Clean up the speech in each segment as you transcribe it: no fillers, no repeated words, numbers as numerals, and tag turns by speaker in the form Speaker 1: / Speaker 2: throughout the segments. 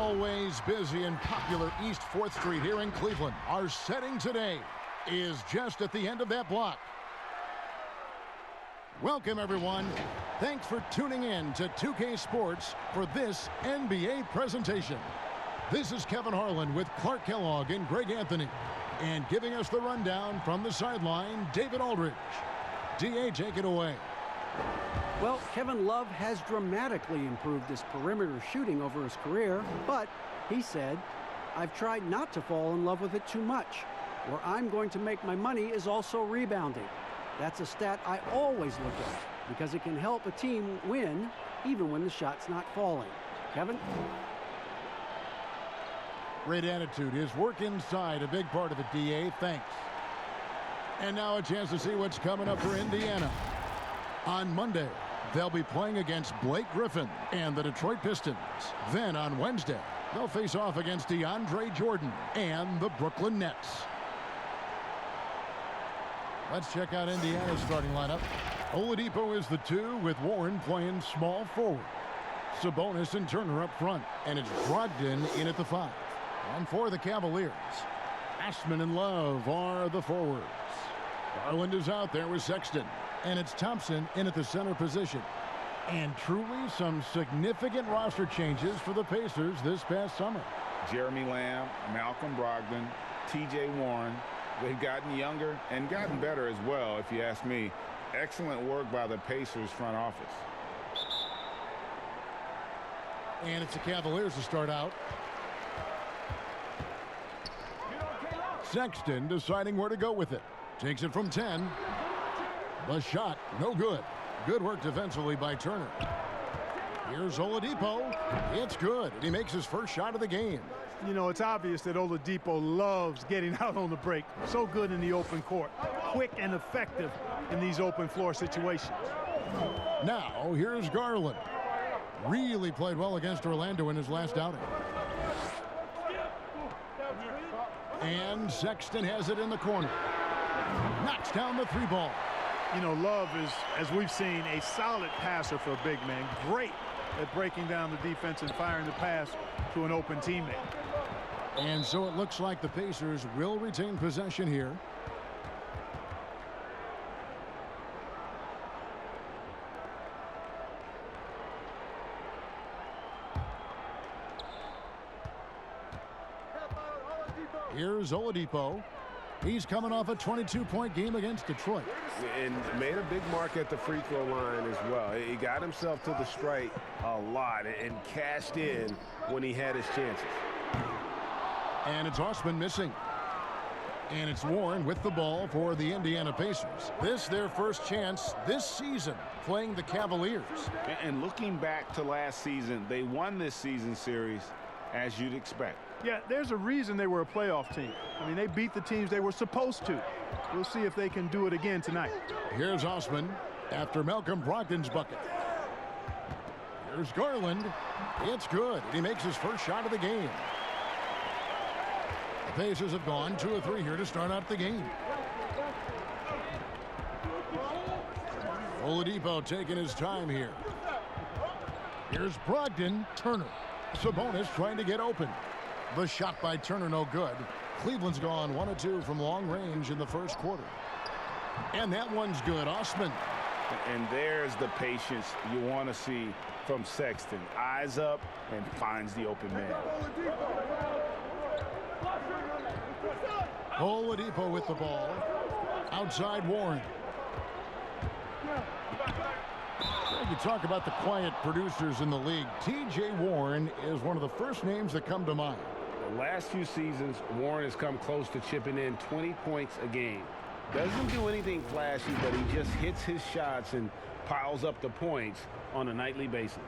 Speaker 1: Always busy and popular East 4th Street here in Cleveland. Our setting today is just at the end of that block. Welcome, everyone. Thanks for tuning in to 2K Sports for this NBA presentation. This is Kevin Harlan with Clark Kellogg and Greg Anthony. And giving us the rundown from the sideline, David Aldridge. DA, take it away.
Speaker 2: Well, Kevin Love has dramatically improved his perimeter shooting over his career, but he said, "I've tried not to fall in love with it too much. Where I'm going to make my money is also rebounding. That's a stat I always look at because it can help a team win even when the shot's not falling." Kevin?
Speaker 1: Great attitude. His work inside, a big part of it, DA. Thanks. And now a chance to see what's coming up for Indiana. On Monday, they'll be playing against Blake Griffin and the Detroit Pistons. Then on Wednesday, they'll face off against DeAndre Jordan and the Brooklyn Nets. Let's check out Indiana's starting lineup. Oladipo is the 2 with Warren playing small forward. Sabonis and Turner up front, and it's Brogdon in at the 5. And for the Cavaliers, Ashman and Love are the forwards. Garland is out there with Sexton. And it's Thompson in at the center position. And truly some significant roster changes for the Pacers this past summer.
Speaker 3: Jeremy Lamb, Malcolm Brogdon, T.J. Warren. They've gotten younger and gotten better as well, if you ask me. Excellent work by the Pacers front office.
Speaker 1: And it's the Cavaliers to start out. Sexton deciding where to go with it. Takes it from 10. The shot, no good. Good work defensively by Turner. Here's Oladipo. It's good. And he makes his first shot of the game.
Speaker 4: You know, it's obvious that Oladipo loves getting out on the break. So good in the open court. Quick and effective in these open floor situations.
Speaker 1: Now, here's Garland. Really played well against Orlando in his last outing. And Sexton has it in the corner. Knocks down the 3 ball.
Speaker 4: You know, Love is, as we've seen, a solid passer for a big man. Great at breaking down the defense and firing the pass to an open teammate.
Speaker 1: And so it looks like the Pacers will retain possession here. Here's Oladipo. He's coming off a 22-point game against Detroit.
Speaker 5: And made a big mark at the free throw line as well. He got himself to the strike a lot and cashed in when he had his chances.
Speaker 1: And it's Osman missing. And it's Warren with the ball for the Indiana Pacers. This their first chance this season playing the Cavaliers.
Speaker 3: And looking back to last season, they won this season series as you'd expect.
Speaker 4: Yeah, there's a reason they were a playoff team. I mean, they beat the teams they were supposed to. We'll see if they can do it again tonight.
Speaker 1: Here's Osman after Malcolm Brogdon's bucket. Here's Garland. It's good. He makes his first shot of the game. The Pacers have gone 2 of 3 here to start out the game. Oladipo taking his time here. Here's Brogdon. Turner. Sabonis trying to get open. The shot by Turner, no good. Cleveland's gone 1 of 2 from long range in the first quarter. And that one's good. Osman.
Speaker 3: And there's the patience you want to see from Sexton. Eyes up and finds the open man.
Speaker 1: Oladipo with the ball. Outside Warren. You talk about the quiet producers in the league. T.J. Warren is one of the first names that come to mind.
Speaker 5: The last few seasons, Warren has come close to chipping in 20 points a game. Doesn't do anything flashy, but he just hits his shots and piles up the points on a nightly basis.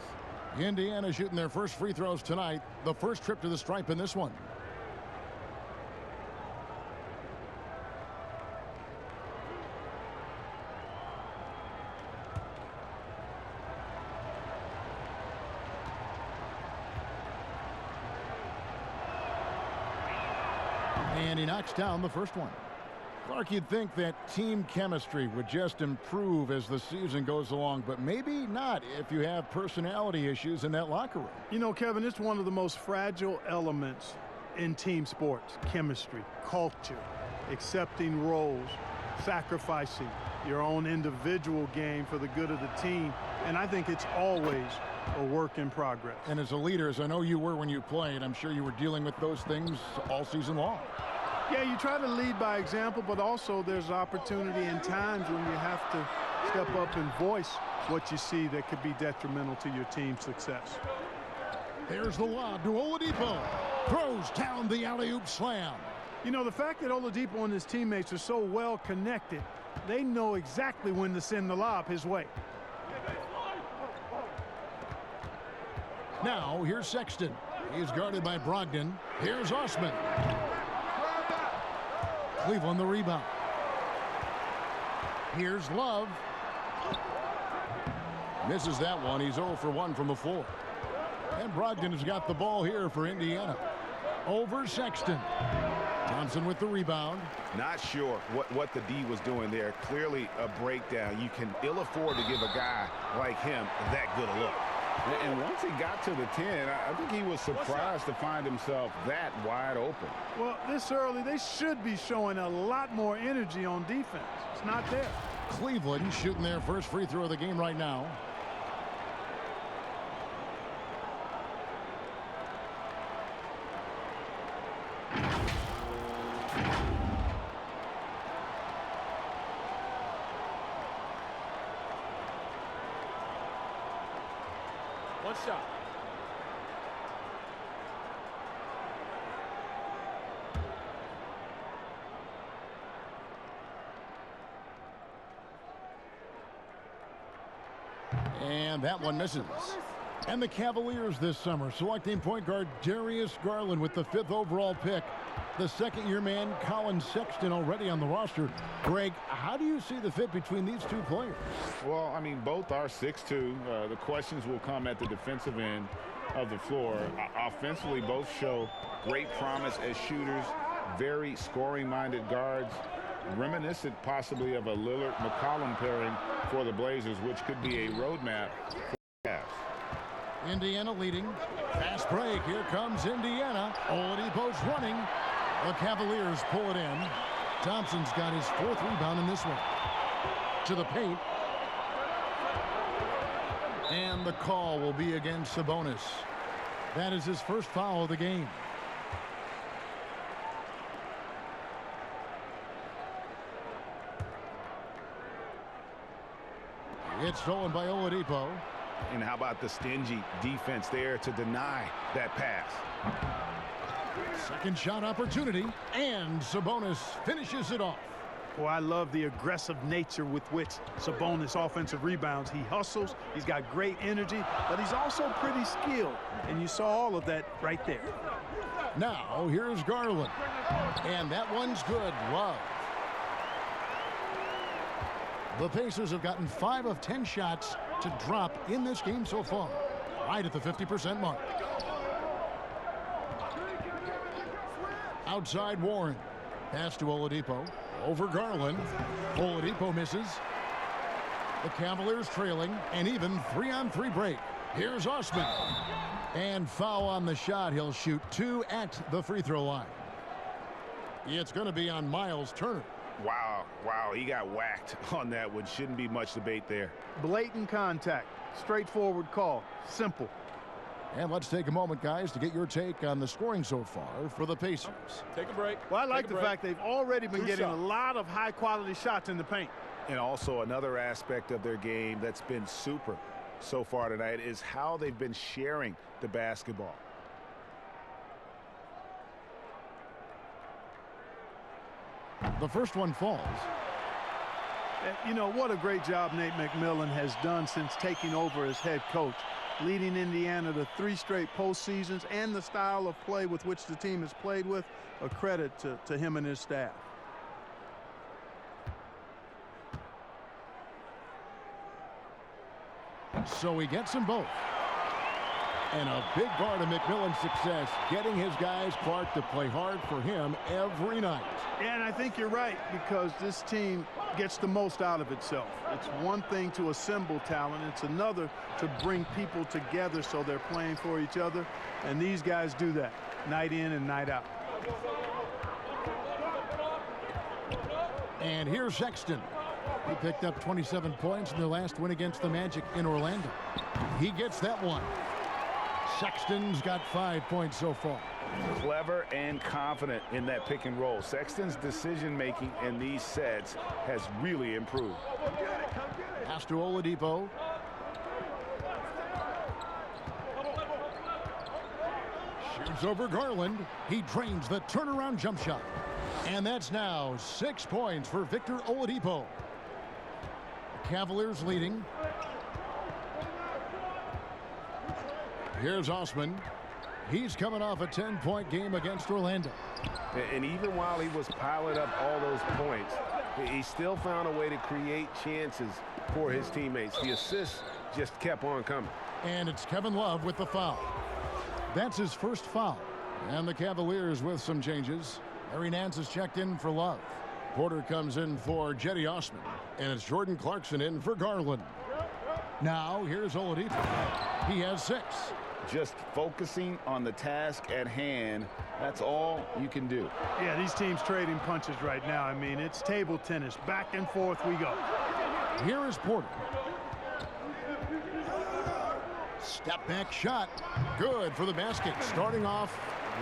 Speaker 1: Indiana shooting their first free throws tonight. The first trip to the stripe in this one. And he knocks down the first one. Clark, you'd think that team chemistry would just improve as the season goes along, but maybe not if you have personality issues in that locker room.
Speaker 4: You know, Kevin, it's one of the most fragile elements in team sports: chemistry, culture, accepting roles, sacrificing your own individual game for the good of the team. And I think it's always a work in progress.
Speaker 1: And as a leader, as I know you were when you played, I'm sure you were dealing with those things all season long.
Speaker 4: Yeah, you try to lead by example, but also there's opportunity and times when you have to step up and voice what you see that could be detrimental to your team's success.
Speaker 1: There's the lob to Oladipo. Throws down the alley-oop slam.
Speaker 4: You know, the fact that Oladipo and his teammates are so well connected, they know exactly when to send the lob his way.
Speaker 1: Now, here's Sexton. He's guarded by Brogdon. Here's Osman. Cleveland the rebound. Here's Love. Misses that one. He's 0 for 1 from the floor. And Brogdon has got the ball here for Indiana. Over Sexton. Thompson with the rebound.
Speaker 3: Not sure what the D was doing there. Clearly a breakdown. You can ill afford to give a guy like him that good a look. And once he got to the 10, I think he was surprised to find himself that wide open.
Speaker 4: Well, this early, they should be showing a lot more energy on defense. It's not there.
Speaker 1: Cleveland shooting their first free throw of the game right now.
Speaker 6: One shot.
Speaker 1: And that one misses. And the Cavaliers this summer selecting point guard Darius Garland with the 5th overall pick. The second-year man Colin Sexton already on the roster. Greg, how do you see the fit between these two players?
Speaker 3: Well, I mean, both are 6'2". The questions will come at the defensive end of the floor. Offensively, both show great promise as shooters, very scoring-minded guards, reminiscent possibly of a Lillard-McCollum pairing for the Blazers, which could be a roadmap for the Cavs.
Speaker 1: Indiana leading. Fast break. Here comes Indiana. Oladipo's running. The Cavaliers pull it in. Thompson's got his 4th rebound in this one. To the paint. And the call will be against Sabonis. That is his first foul of the game. It's stolen by Oladipo.
Speaker 3: And how about the stingy defense there to deny that pass?
Speaker 1: Second shot opportunity, and Sabonis finishes it off.
Speaker 4: Well, I love the aggressive nature with which Sabonis offensive rebounds. He hustles, he's got great energy, but he's also pretty skilled. And you saw all of that right there.
Speaker 1: Now, here's Garland. And that one's good. Love. The Pacers have gotten 5 of 10 shots to drop in this game so far, right at the 50% mark. Outside Warren. Pass to Oladipo. Over Garland. Oladipo misses. The Cavaliers trailing, and even 3-on-3 break. Here's Osman. And foul on the shot. He'll shoot 2 at the free throw line. It's going to be on Miles Turner.
Speaker 3: Wow, he got whacked on that one. Shouldn't be much debate there.
Speaker 4: Blatant contact. Straightforward call. Simple.
Speaker 1: And let's take a moment, guys, to get your take on the scoring so far for the Pacers.
Speaker 6: Take a break.
Speaker 4: Well, I like the fact they've already been getting a lot of high-quality shots in the paint.
Speaker 3: And also another aspect of their game that's been super so far tonight is how they've been sharing the basketball.
Speaker 1: The first one falls.
Speaker 4: You know, what a great job Nate McMillan has done since taking over as head coach, leading Indiana to 3 straight postseasons, and the style of play with which the team has played with, a credit to him and his staff.
Speaker 1: So he gets them both. And a big part of McMillan's success, getting his guys, Clark, to play hard for him every night.
Speaker 4: Yeah, and I think you're right, because this team gets the most out of itself. It's one thing to assemble talent. It's another to bring people together so they're playing for each other. And these guys do that night in and night out.
Speaker 1: And here's Sexton. He picked up 27 points in their last win against the Magic in Orlando. He gets that one. Sexton's got 5 points so far.
Speaker 3: Clever and confident in that pick and roll. Sexton's decision-making in these sets has really improved.
Speaker 1: Pass to Oladipo. Shoots over Garland. He drains the turnaround jump shot. And that's now 6 points for Victor Oladipo. The Cavaliers leading. Here's Osman. He's coming off a 10-point game against Orlando.
Speaker 5: And even while he was piling up all those points, he still found a way to create chances for his teammates. The assists just kept on coming.
Speaker 1: And it's Kevin Love with the foul. That's his first foul. And the Cavaliers with some changes. Larry Nance is checked in for Love. Porter comes in for Jetty Osman. And it's Jordan Clarkson in for Garland. Now here's Oladipo. He has 6.
Speaker 3: Just focusing on the task at hand, that's all you can do.
Speaker 4: Yeah, these teams trading punches right now. I mean, it's table tennis. Back and forth we go.
Speaker 1: Here is Porter. Step back shot. Good for the basket. Starting off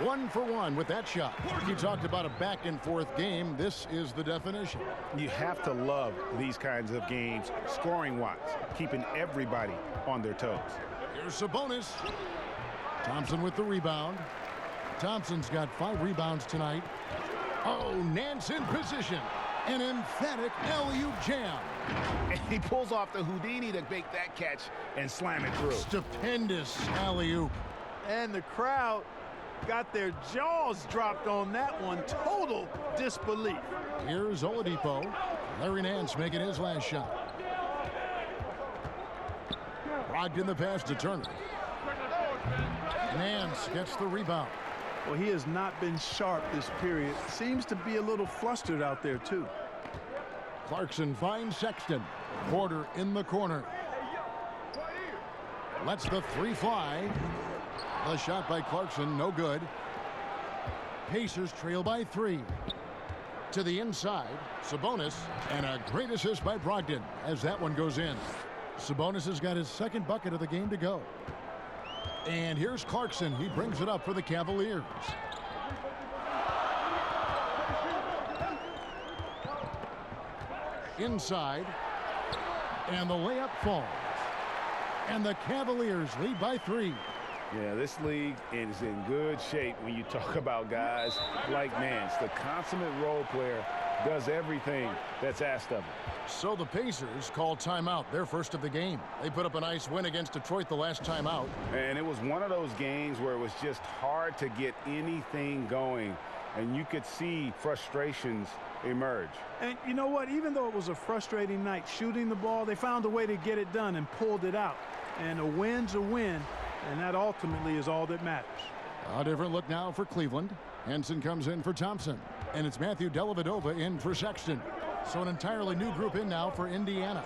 Speaker 1: 1 for 1 with that shot. You talked about a back and forth game. This is the definition.
Speaker 3: You have to love these kinds of games, scoring-wise, keeping everybody on their toes.
Speaker 1: Here's Sabonis. Thompson with the rebound. Thompson's got 5 rebounds tonight. Oh, Nance in position. An emphatic alley-oop jam.
Speaker 3: And he pulls off the Houdini to make that catch and slam it through.
Speaker 1: Stupendous alley-oop.
Speaker 4: And the crowd got their jaws dropped on that one. Total disbelief.
Speaker 1: Here's Oladipo. Larry Nance making his last shot. Brogdon the pass to Turner. Nance gets the rebound.
Speaker 4: Well, he has not been sharp this period. Seems to be a little flustered out there, too.
Speaker 1: Clarkson finds Sexton. Porter in the corner. Lets the 3 fly. The shot by Clarkson, no good. Pacers trail by 3. To the inside, Sabonis, and a great assist by Brogdon as that one goes in. Sabonis has got his 2nd bucket of the game to go. And here's Clarkson. He brings it up for the Cavaliers. Inside. And the layup falls. And the Cavaliers lead by 3.
Speaker 5: Yeah, this league is in good shape when you talk about guys like Nance. The consummate role player does everything that's asked of him.
Speaker 1: So the Pacers call timeout, their first of the game. They put up a nice win against Detroit the last time out.
Speaker 5: And it was one of those games where it was just hard to get anything going. And you could see frustrations emerge.
Speaker 4: And you know what? Even though it was a frustrating night shooting the ball, they found a way to get it done and pulled it out. And a win's a win, and that ultimately is all that matters.
Speaker 1: A different look now for Cleveland. Henson comes in for Thompson. And it's Matthew Dellavedova in for Sexton. So an entirely new group in now for Indiana.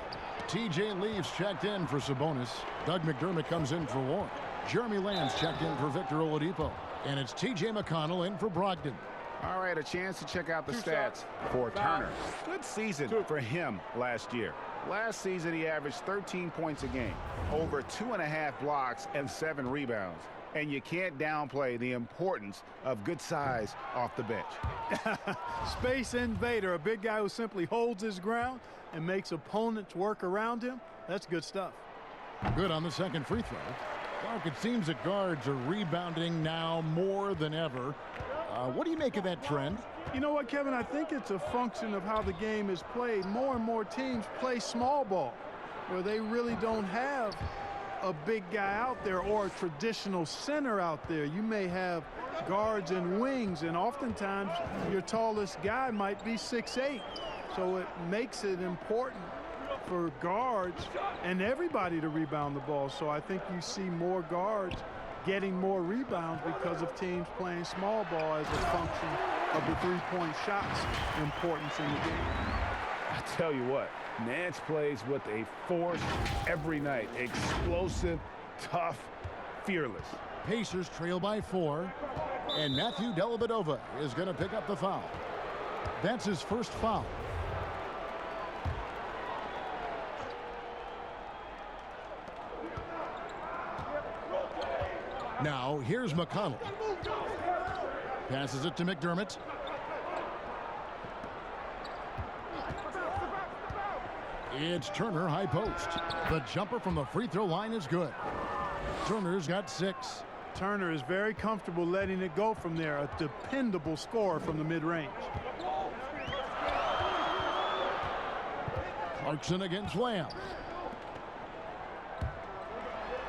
Speaker 1: TJ Leaves checked in for Sabonis. Doug McDermott comes in for Warren. Jeremy Lamb's checked in for Victor Oladipo. And it's TJ McConnell in for Brogdon.
Speaker 3: All right, a chance to check out the stats for Turner. Good season for him last year. Last season, he averaged 13 points a game, over 2.5 blocks and 7 rebounds. And you can't downplay the importance of good size off the bench.
Speaker 4: Space invader, a big guy who simply holds his ground and makes opponents work around him. That's good stuff.
Speaker 1: Good on the 2nd free throw. Clark, it seems that guards are rebounding now more than ever. What do you make of that trend?
Speaker 4: You know what, Kevin? I think it's a function of how the game is played. More and more teams play small ball, where they really don't have a big guy out there or a traditional center out there. You may have guards and wings, and oftentimes your tallest guy might be 6'8". So it makes it important for guards and everybody to rebound the ball. So I think you see more guards getting more rebounds because of teams playing small ball as a function of the three-point shot's importance in the game.
Speaker 3: I tell you what, Nance plays with a force every night. Explosive, tough, fearless.
Speaker 1: Pacers trail by 4, and Matthew Dellavedova is going to pick up the foul. That's his first foul. Now, here's McConnell. Passes it to McDermott. It's Turner, high post. The jumper from the free throw line is good. Turner's got 6.
Speaker 4: Turner is very comfortable letting it go from there. A dependable scorer from the mid-range.
Speaker 1: Clarkson against Lamb.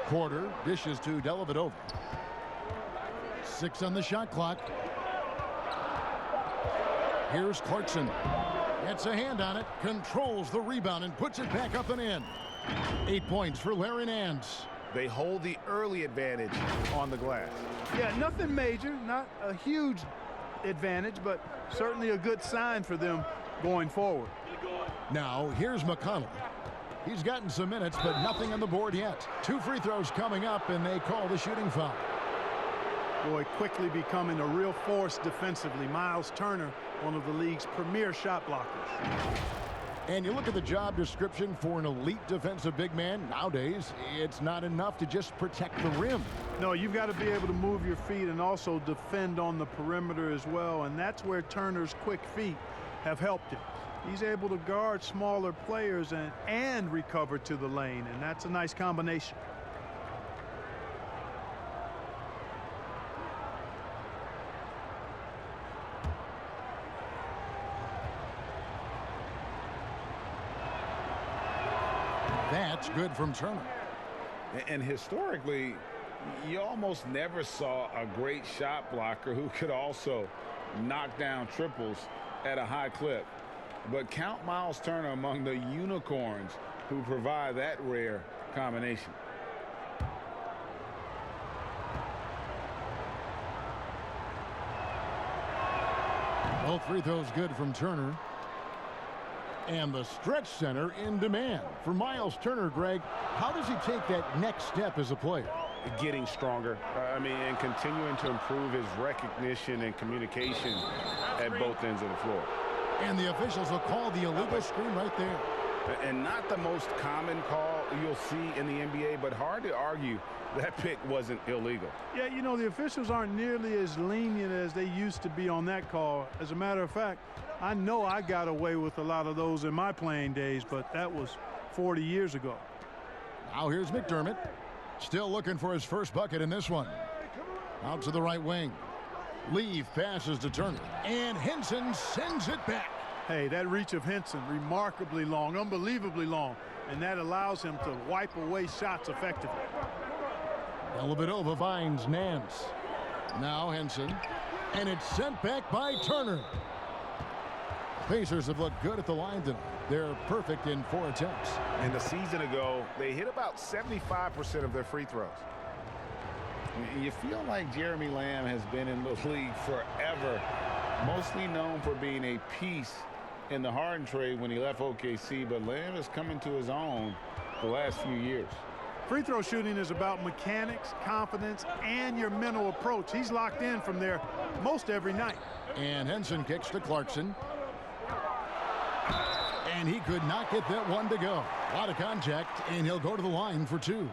Speaker 1: Porter dishes to Dellavedova. 6 on the shot clock. Here's Clarkson. Gets a hand on it, controls the rebound, and puts it back up and in. 8 points for Larry Nance.
Speaker 3: They hold the early advantage on the glass.
Speaker 4: Yeah, nothing major, not a huge advantage, but certainly a good sign for them going forward.
Speaker 1: Now, here's McConnell. He's gotten some minutes, but nothing on the board yet. 2 free throws coming up, and they call the shooting foul.
Speaker 4: Boy, quickly becoming a real force defensively. Miles Turner, one of the league's premier shot blockers.
Speaker 1: And you look at the job description for an elite defensive big man. Nowadays, it's not enough to just protect the rim.
Speaker 4: No, you've got to be able to move your feet and also defend on the perimeter as well, and that's where Turner's quick feet have helped him. He's able to guard smaller players and recover to the lane, and that's a nice combination.
Speaker 1: That's good from Turner.
Speaker 3: And historically, you almost never saw a great shot blocker who could also knock down triples at a high clip. But count Miles Turner among the unicorns who provide that rare combination.
Speaker 1: Both free throws good from Turner. And the stretch center in demand for Miles Turner. Greg, how does he take that next step as a player?
Speaker 3: Getting stronger, and continuing to improve his recognition and communication at both ends of the floor.
Speaker 1: And the officials will call the illegal screen right there.
Speaker 3: And not the most common call you'll see in the NBA, but hard to argue that pick wasn't illegal.
Speaker 4: Yeah, you know, the officials aren't nearly as lenient as they used to be on that call. As a matter of fact, I know I got away with a lot of those in my playing days, but that was 40 years ago.
Speaker 1: Now here's McDermott. Still looking for his first bucket in this one. Out to the right wing. Leave passes to Turner. And Henson sends it back.
Speaker 4: Hey, that reach of Henson, remarkably long, unbelievably long. And that allows him to wipe away shots effectively.
Speaker 1: Dellavedova finds Nance. Now Henson. And it's sent back by Turner. Pacers have looked good at the line tonight. They're perfect in 4 attempts.
Speaker 3: And a season ago, they hit about 75% of their free throws. You feel like Jeremy Lamb has been in the league forever, mostly known for being a piece in the Harden trade when he left OKC, but Lamb is coming to his own the last few years.
Speaker 4: Free throw shooting is about mechanics, confidence, and your mental approach. He's locked in from there most every night.
Speaker 1: And Henson kicks to Clarkson. And he could not get that one to go. A lot of contact, and he'll go to the line for 2.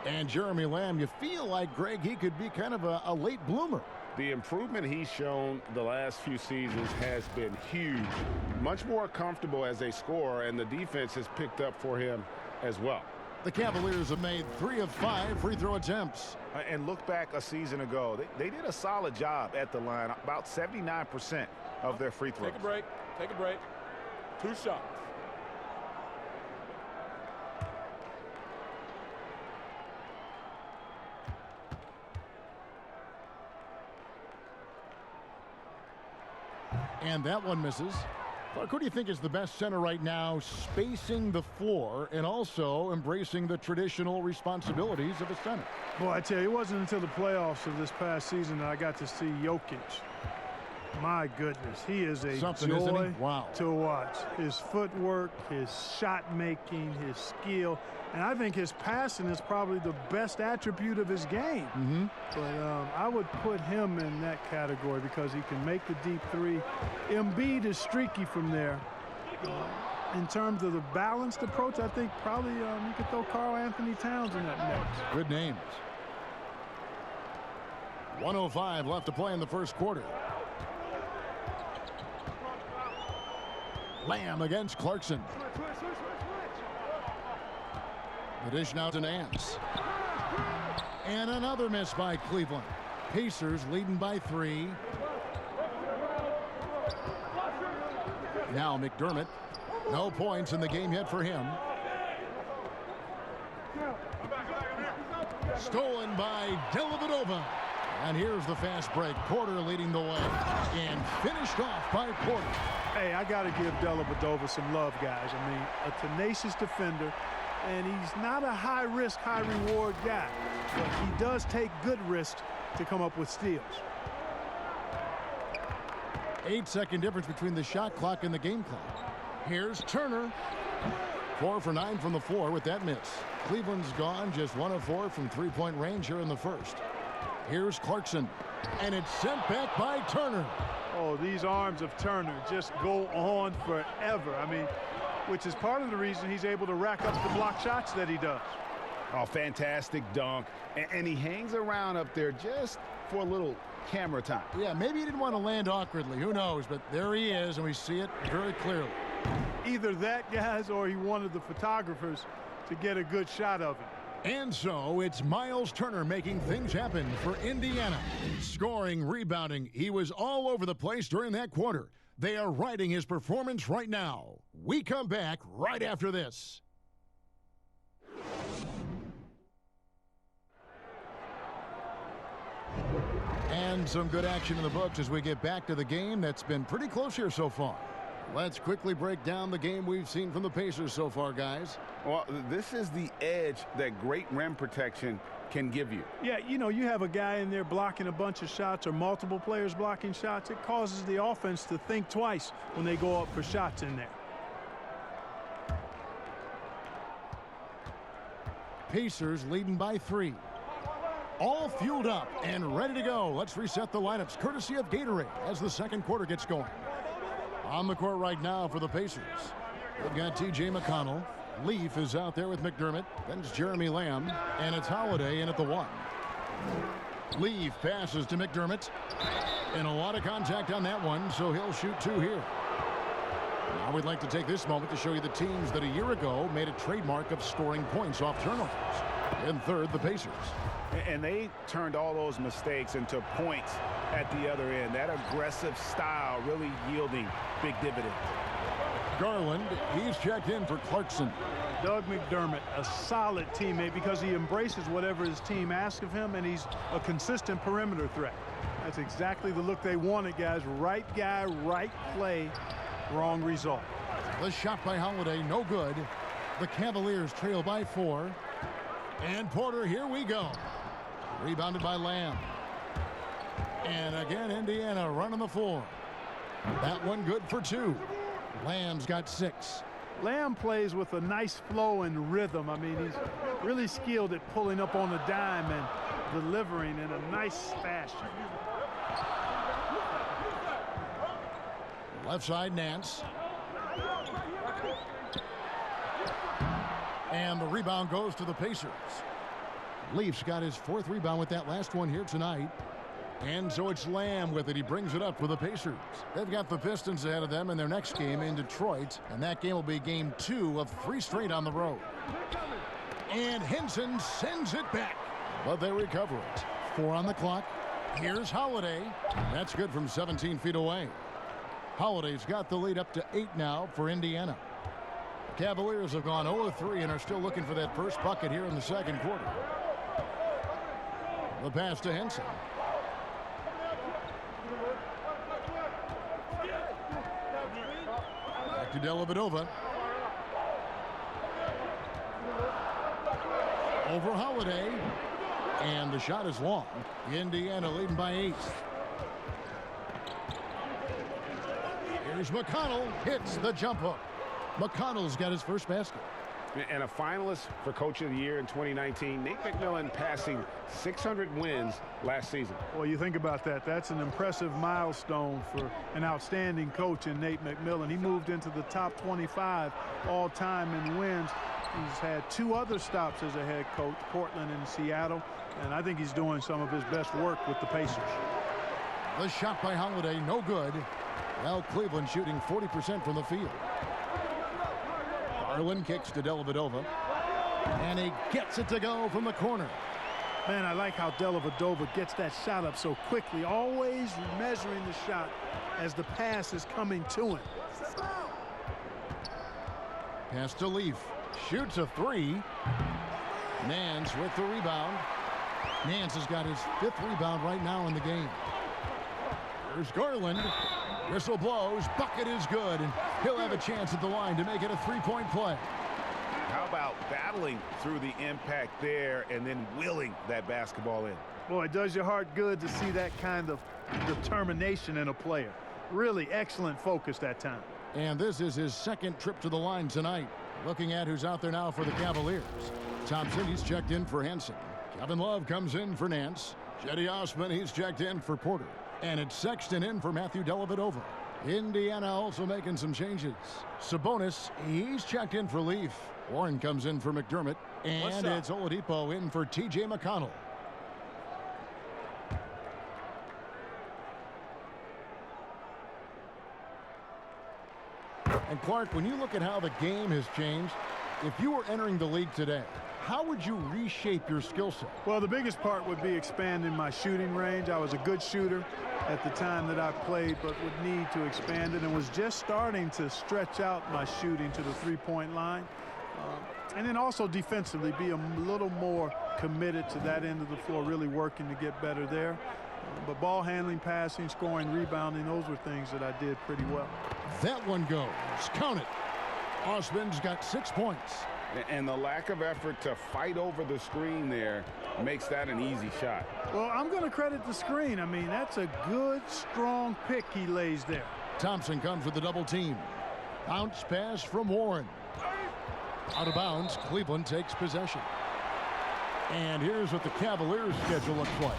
Speaker 1: And Jeremy Lamb, you feel like, Greg, he could be kind of a late bloomer.
Speaker 3: The improvement he's shown the last few seasons has been huge. Much more comfortable as a scorer, and the defense has picked up for him as well.
Speaker 1: The Cavaliers have made 3 of 5 free throw attempts.
Speaker 3: And look back a season ago, they did a solid job at the line, about 79% of their free throws.
Speaker 6: Take a break. Take a break. 2 shots.
Speaker 1: And that one misses. Clark, who do you think is the best center right now, spacing the floor and also embracing the traditional responsibilities of a center?
Speaker 4: Boy, I tell you, it wasn't until the playoffs of this past season that I got to see Jokic. My goodness, he is a
Speaker 1: Something,
Speaker 4: joy
Speaker 1: isn't he? Wow.
Speaker 4: to watch. His footwork, his shot making, his skill, and I think his passing is probably the best attribute of his game. But I would put him in that category because he can make the deep three. Embiid is streaky from there. In terms of the balanced approach, I think probably you could throw Karl Anthony Towns in that mix.
Speaker 1: Good names. 1:05 left to play in the first quarter. Lamb against Clarkson. The dish now to Nance. And another miss by Cleveland. Pacers leading by 3. Now McDermott. No points in the game yet for him. Stolen by Dellavedova. And here's the fast break. Porter leading the way. And finished off by Porter.
Speaker 4: Hey, I got to give Dellavedova some love, guys. I mean, a tenacious defender, and he's not a high-risk, high-reward guy. But he does take good risks to come up with steals.
Speaker 1: 8-second difference between the shot clock and the game clock. Here's Turner. 4 for 9 from the floor with that miss. Cleveland's gone just 1 of 4 from three-point range here in the first. Here's Clarkson. And it's sent back by Turner.
Speaker 4: Oh, these arms of Turner just go on forever. I mean, which is part of the reason he's able to rack up the block shots that he does.
Speaker 3: Oh, fantastic dunk. And he hangs around up there just for a little camera time.
Speaker 1: Yeah, maybe he didn't want to land awkwardly. Who knows? But there he is, and we see it very clearly.
Speaker 4: Either that, guys, or he wanted the photographers to get a good shot of him.
Speaker 1: And so it's Miles Turner making things happen for Indiana. Scoring, rebounding. He was all over the place during that quarter. They are riding his performance right now. We come back right after this. And some good action in the books as we get back to the game that's been pretty close here so far. Let's quickly break down the game we've seen from the Pacers so far, guys.
Speaker 3: Well, this is the edge that great rim protection can give you.
Speaker 4: Yeah, you know, you have a guy in there blocking a bunch of shots or multiple players blocking shots. It causes the offense to think twice when they go up for shots in there.
Speaker 1: Pacers leading by 3. All fueled up and ready to go. Let's reset the lineups courtesy of Gatorade as the second quarter gets going. On the court right now for the Pacers. They've got T.J. McConnell. Leaf is out there with McDermott. Then it's Jeremy Lamb. And it's Holiday in at the 1. Leaf passes to McDermott. And a lot of contact on that one, so he'll shoot 2 here. Now we'd like to take this moment to show you the teams that a year ago made a trademark of scoring points off turnovers. In third, the Pacers.
Speaker 3: And they turned all those mistakes into points at the other end. That aggressive style really yielding big dividends.
Speaker 1: Garland, he's checked in for Clarkson.
Speaker 4: Doug McDermott, a solid teammate because he embraces whatever his team asks of him, and he's a consistent perimeter threat. That's exactly the look they wanted, guys. Right guy, right play, wrong result.
Speaker 1: The shot by Holiday, no good. The Cavaliers trail by 4. And Porter, here we go. Rebounded by Lamb. And again, Indiana running the floor. That one good for 2. Lamb's got 6.
Speaker 4: Lamb plays with a nice flow and rhythm. I mean, he's really skilled at pulling up on a dime and delivering in a nice fashion.
Speaker 1: Left side, Nance. And the rebound goes to the Pacers. Leafs got his 4th rebound with that last one here tonight. And so it's Lamb with it. He brings it up for the Pacers. They've got the Pistons ahead of them in their next game in Detroit. And that game will be game 2 of 3 straight on the road. And Henson sends it back. But they recover it. 4 on the clock. Here's Holiday. That's good from 17 feet away. Holiday's got the lead up to 8 now for Indiana. The Cavaliers have gone 0-3 and are still looking for that first bucket here in the second quarter. The pass to Henson. to Dellavedova. Over Holiday. And the shot is long. Indiana leading by 8. Here's McConnell. Hits the jump hook. McConnell's got his first basket.
Speaker 5: And a finalist for Coach of the Year in 2019, Nate McMillan passing 600 wins last season.
Speaker 4: Well, you think about that. That's an impressive milestone for an outstanding coach in Nate McMillan. He moved into the top 25 all-time in wins. He's had 2 other stops as a head coach, Portland and Seattle, and I think he's doing some of his best work with the Pacers.
Speaker 1: The shot by Holiday, no good. Well, Cleveland shooting 40% from the field. Garland kicks to Dellavedova, and he gets it to go from the corner.
Speaker 4: Man, I like how Dellavedova gets that shot up so quickly, always measuring the shot as the pass is coming to him.
Speaker 1: Pass to Leaf. Shoots a 3. Nance with the rebound. Nance has got his 5th rebound right now in the game. Here's Garland. Whistle blows. Bucket is good, and he'll have a chance at the line to make it a 3-point play.
Speaker 3: How about battling through the impact there and then willing that basketball in?
Speaker 4: Boy, it does your heart good to see that kind of determination in a player. Really excellent focus that time.
Speaker 1: And this is his 2nd trip to the line tonight. Looking at who's out there now for the Cavaliers. Thompson, he's checked in for Henson. Kevin Love comes in for Nance. Cedi Osman, he's checked in for Porter. And it's Sexton in for Matthew Dellavedova. Indiana also making some changes. Sabonis, he's checked in for Leaf. Warren comes in for McDermott. And it's Oladipo in for T.J. McConnell. And Clark, when you look at how the game has changed, if you were entering the league today, how would you reshape your skill set?
Speaker 4: Well, the biggest part would be expanding my shooting range. I was a good shooter at the time that I played, but would need to expand it and was just starting to stretch out my shooting to the 3-point line. And then also defensively be a little more committed to that end of the floor, really working to get better there. But ball handling, passing, scoring, rebounding, those were things that I did pretty well.
Speaker 1: That one goes. Count it. Osman's got 6 points.
Speaker 3: And the lack of effort to fight over the screen there makes that an easy shot.
Speaker 4: Well, I'm going to credit the screen. I mean, that's a good, strong pick he lays there.
Speaker 1: Thompson comes with the double team. Bounce pass from Warren. Out of bounds, Cleveland takes possession. And here's what the Cavaliers' schedule looks like.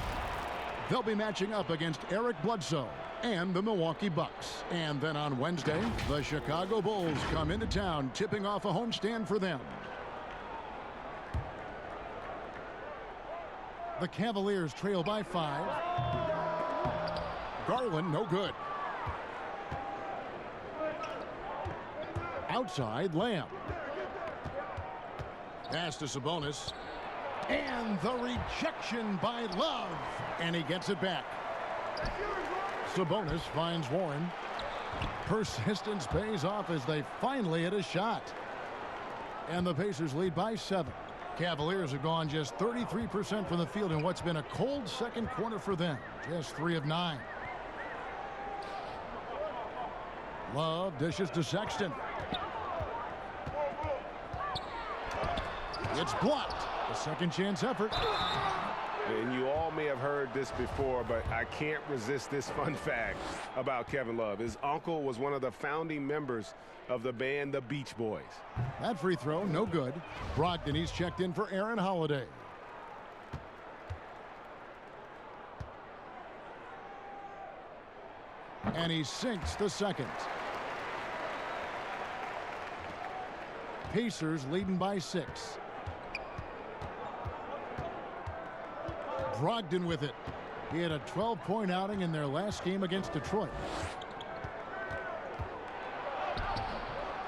Speaker 1: They'll be matching up against Eric Bledsoe and the Milwaukee Bucks. And then on Wednesday, the Chicago Bulls come into town, tipping off a homestand for them. The Cavaliers trail by 5. Garland, no good. Outside, Lamb. Pass to Sabonis. And the rejection by Love. And he gets it back. Sabonis finds Warren. Persistence pays off as they finally hit a shot. And the Pacers lead by 7. Cavaliers have gone just 33% from the field in what's been a cold second quarter for them. Just 3 of 9. Love dishes to Sexton. It's blocked. A second chance effort.
Speaker 5: And you all may have heard this before, but I can't resist this fun fact about Kevin Love. His uncle was one of the founding members of the band The Beach Boys.
Speaker 1: That free throw, no good. Brogdon, he's checked in for Aaron Holiday. And he sinks the second. Pacers leading by 6. Brogdon with it. He had a 12-point outing in their last game against Detroit.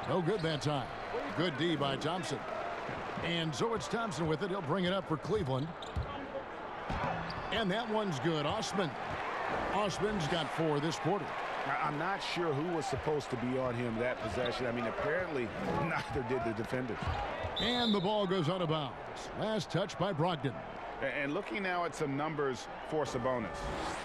Speaker 1: No good that time. Good D by Thompson. And so it's Thompson with it. He'll bring it up for Cleveland. And that one's good. Osman. Osman's got 4 this quarter.
Speaker 3: I'm not sure who was supposed to be on him that possession. I mean, apparently neither did the defenders.
Speaker 1: And the ball goes out of bounds. Last touch by Brogdon.
Speaker 3: And looking now at some numbers for Sabonis.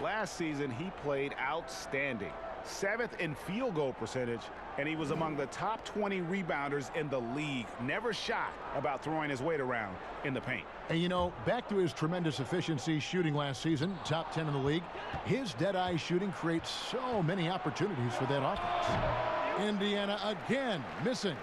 Speaker 3: Last season, he played outstanding. 7th in field goal percentage, and he was among the top 20 rebounders in the league. Never shy about throwing his weight around in the paint.
Speaker 1: And, you know, back to his tremendous efficiency shooting last season, top 10 in the league, his dead-eye shooting creates so many opportunities for that offense. Indiana again missing.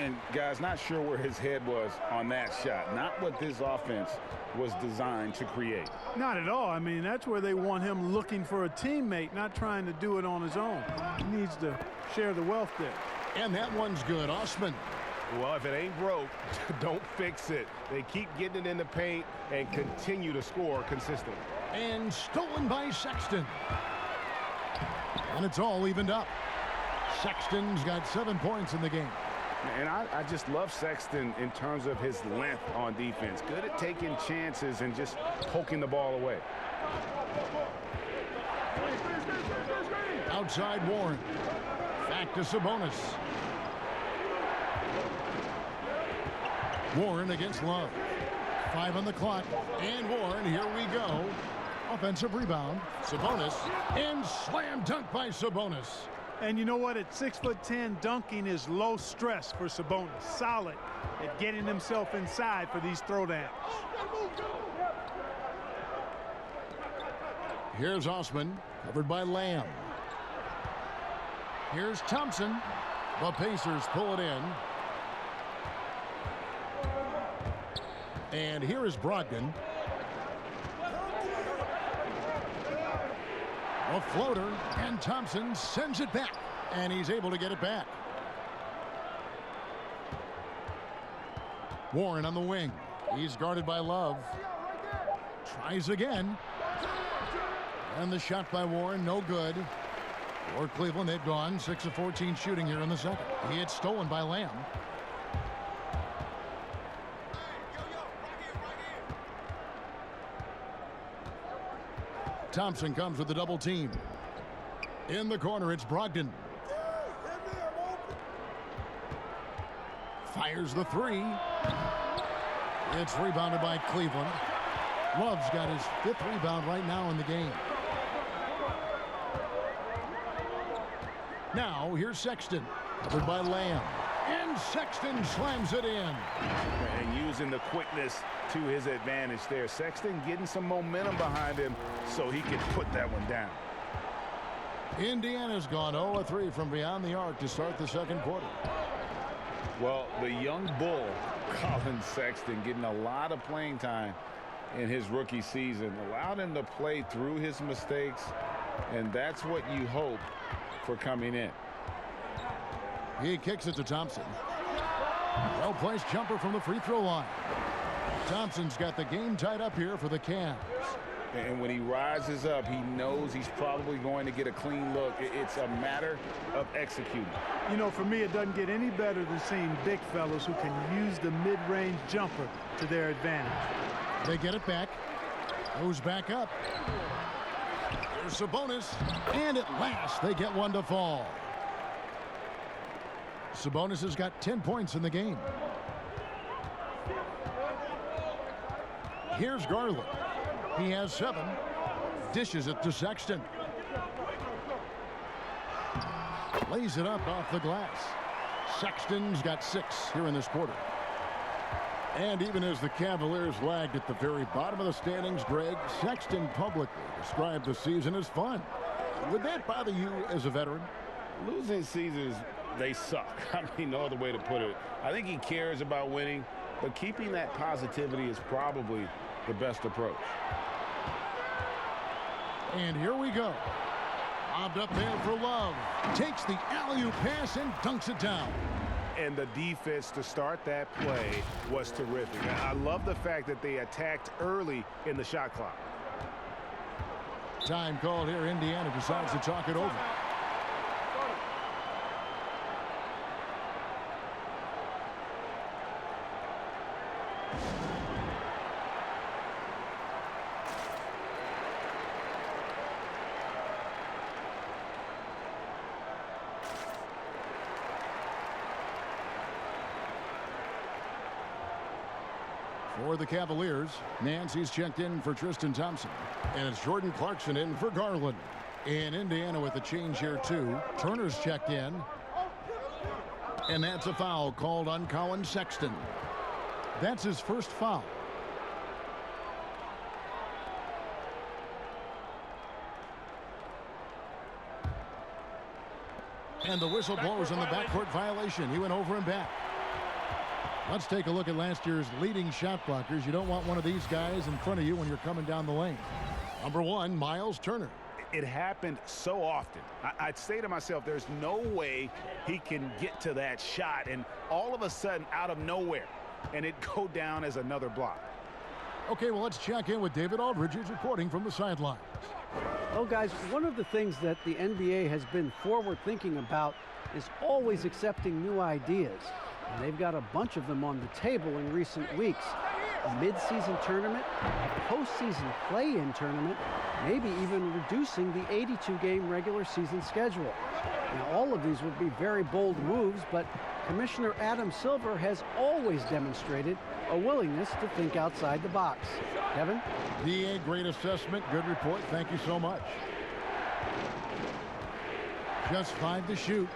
Speaker 3: And, guys, not sure where his head was on that shot. Not what this offense was designed to create.
Speaker 4: Not at all. I mean, that's where they want him looking for a teammate, not trying to do it on his own. He needs to share the wealth there.
Speaker 1: And that one's good. Osman.
Speaker 5: Well, if it ain't broke, don't fix it. They keep getting it in the paint and continue to score consistently.
Speaker 1: And stolen by Sexton. And it's all evened up. Sexton's got 7 points in the game.
Speaker 3: And I just love Sexton in terms of his length on defense. Good at taking chances and just poking the ball away.
Speaker 1: Outside Warren. Back to Sabonis. Warren against Love. 5 on the clock. And Warren, here we go. Offensive rebound. Sabonis. And slam dunk by Sabonis.
Speaker 4: And you know what? At 6'10", dunking is low stress for Sabonis. Solid at getting himself inside for these throwdowns.
Speaker 1: Here's Osman, covered by Lamb. Here's Thompson. The Pacers pull it in. And here is Brogdon. A floater, and Thompson sends it back, and he's able to get it back. Warren on the wing. He's guarded by Love. Tries again. And the shot by Warren, no good. For Cleveland, they've gone 6 of 14 shooting here in the second. He had stolen by Lamb. Thompson comes with the double team. In the corner, it's Brogdon. Fires the three. It's rebounded by Cleveland. Love's got his 5th rebound right now in the game. Now, here's Sexton, covered by Lamb. And Sexton slams it in.
Speaker 3: And using the quickness to his advantage there. Sexton getting some momentum behind him so he can put that one down.
Speaker 1: Indiana's gone 0-3 from beyond the arc to start the second quarter.
Speaker 3: Well, the young bull, Colin Sexton, getting a lot of playing time in his rookie season. Allowed him to play through his mistakes, and that's what you hope for coming in.
Speaker 1: He kicks it to Thompson. Well-placed jumper from the free throw line. Thompson's got the game tied up here for the Cavs.
Speaker 3: And when he rises up, he knows he's probably going to get a clean look. It's a matter of executing.
Speaker 4: You know, for me, it doesn't get any better than seeing big fellas who can use the mid-range jumper to their advantage.
Speaker 1: They get it back. Goes back up. There's Sabonis. And at last, they get one to fall. Sabonis has got 10 points in the game. Here's Garland. He has 7. Dishes it to Sexton. Lays it up off the glass. Sexton's got 6 here in this quarter. And even as the Cavaliers lagged at the very bottom of the standings, Greg, Sexton publicly described the season as fun. Would that bother you as a veteran?
Speaker 3: Losing seasons, they suck. I mean, no other way to put it. I think he cares about winning, but keeping that positivity is probably the best approach.
Speaker 1: And here we go. Lobbed up there for Love. Takes the alley-oop pass and dunks it down.
Speaker 3: And the defense to start that play was terrific. I love the fact that they attacked early in the shot clock.
Speaker 1: Time called here. Indiana decides to talk it over. For the Cavaliers, Nancy's checked in for Tristan Thompson. And it's Jordan Clarkson in for Garland. In Indiana with the change here, too. Turner's checked in. And that's a foul called on Colin Sexton. That's his first foul. And the whistle blows on the backcourt violation. He went over and back. Let's take a look at last year's leading shot blockers. You don't want one of these guys in front of you when you're coming down the lane. Number 1, Miles Turner.
Speaker 3: It happened so often. I'd say to myself, there's no way he can get to that shot, and all of a sudden, out of nowhere, and it go down as another block.
Speaker 1: Okay, well, let's check in with David Aldridge, who's reporting from the sidelines.
Speaker 2: Well, guys, one of the things that the NBA has been forward-thinking about is always accepting new ideas. And they've got a bunch of them on the table in recent weeks. A mid-season tournament, a postseason play-in tournament, maybe even reducing the 82-game regular season schedule. Now, all of these would be very bold moves, but Commissioner Adam Silver has always demonstrated a willingness to think outside the box. Kevin?
Speaker 1: DA, great assessment. Good report. Thank you so much. Just 5 to shoot.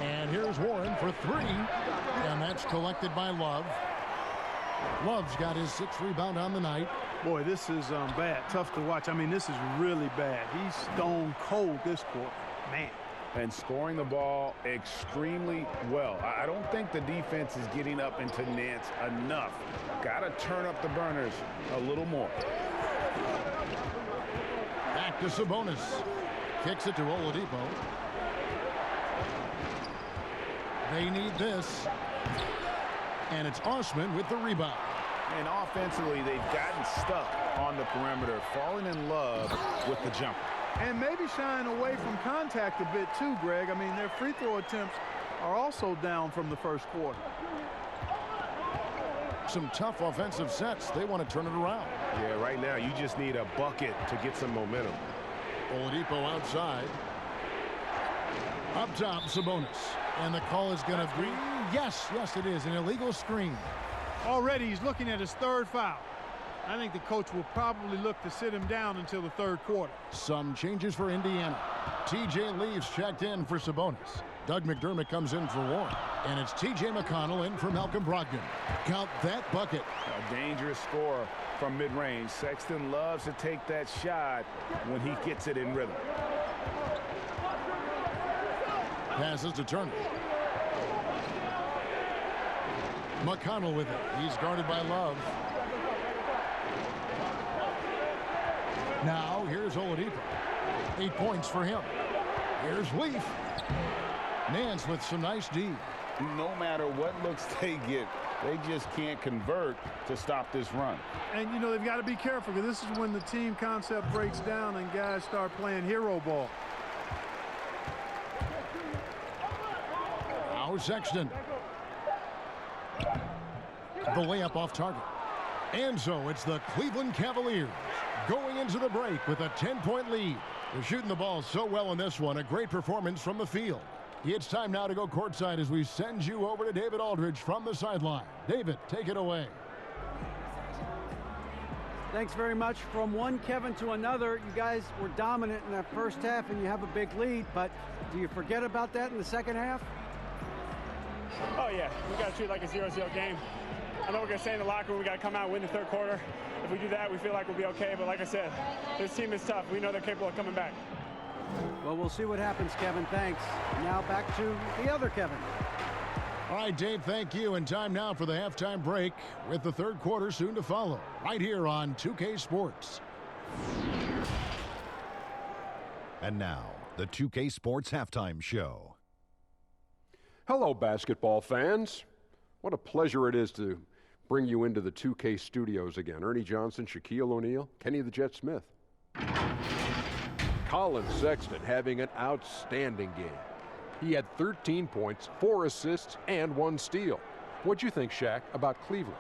Speaker 1: And here's Warren for 3. And that's collected by Love. Love's got his 6th rebound on the night.
Speaker 4: Boy, this is bad. Tough to watch. I mean, this is really bad. He's stone cold this quarter. Man.
Speaker 3: And scoring the ball extremely well. I don't think the defense is getting up into Nance enough. Got to turn up the burners a little more.
Speaker 1: Back to Sabonis. Kicks it to Oladipo. They need this. And it's Osman with the rebound.
Speaker 3: And offensively, they've gotten stuck on the perimeter, falling in love with the jumper.
Speaker 4: And maybe shying away from contact a bit too, Greg. I mean, their free throw attempts are also down from the first quarter.
Speaker 1: Some tough offensive sets. They want to turn it around.
Speaker 7: Yeah, right now you just need a bucket to get some momentum.
Speaker 1: Oladipo outside. Up top, Sabonis. And the call is going to be, yes, it is, an illegal screen.
Speaker 4: Already he's looking at his 3rd foul. I think the coach will probably look to sit him down until the 3rd quarter.
Speaker 1: Some changes for Indiana. TJ leaves, checked in for Sabonis. Doug McDermott comes in for Warren. And it's TJ McConnell in for Malcolm Brogdon. Count that bucket.
Speaker 3: A dangerous score from mid-range. Sexton loves to take that shot when he gets it in rhythm.
Speaker 1: Passes to Turner. McConnell with it. He's guarded by Love. Now, here's Oladipo. 8 points for him. Here's Leaf. Nance with some nice D.
Speaker 3: No matter what looks they get, they just can't convert to stop this run.
Speaker 4: And, you know, they've got to be careful because this is when the team concept breaks down and guys start playing hero ball.
Speaker 1: Now Sexton. The layup off target. And so it's the Cleveland Cavaliers going into the break with a 10-point lead. They're shooting the ball so well in this one. A great performance from the field. It's time now to go courtside as we send you over to David Aldridge from the sideline. David, take it away.
Speaker 2: Thanks very much. From one Kevin to another, you guys were dominant in that first half and you have a big lead, but do you forget about that in the second half?
Speaker 8: Oh yeah, we got to treat it like a 0-0 game. I know we're going to stay in the locker room. We got to come out and win the 3rd quarter. If we do that, we feel like we'll be okay. But like I said, this team is tough. We know they're capable of coming back.
Speaker 2: Well, we'll see what happens, Kevin. Thanks. Now back to the other Kevin.
Speaker 1: All right, Dave, thank you. And time now for the halftime break with the 3rd quarter soon to follow right here on 2K Sports.
Speaker 9: And now, the 2K Sports Halftime Show.
Speaker 10: Hello, basketball fans. What a pleasure it is to bring you into the 2K studios again. Ernie Johnson, Shaquille O'Neal, Kenny the Jet Smith. Colin Sexton having an outstanding game. He had 13 points, 4 assists, and 1 steal. What'd you think, Shaq, about Cleveland?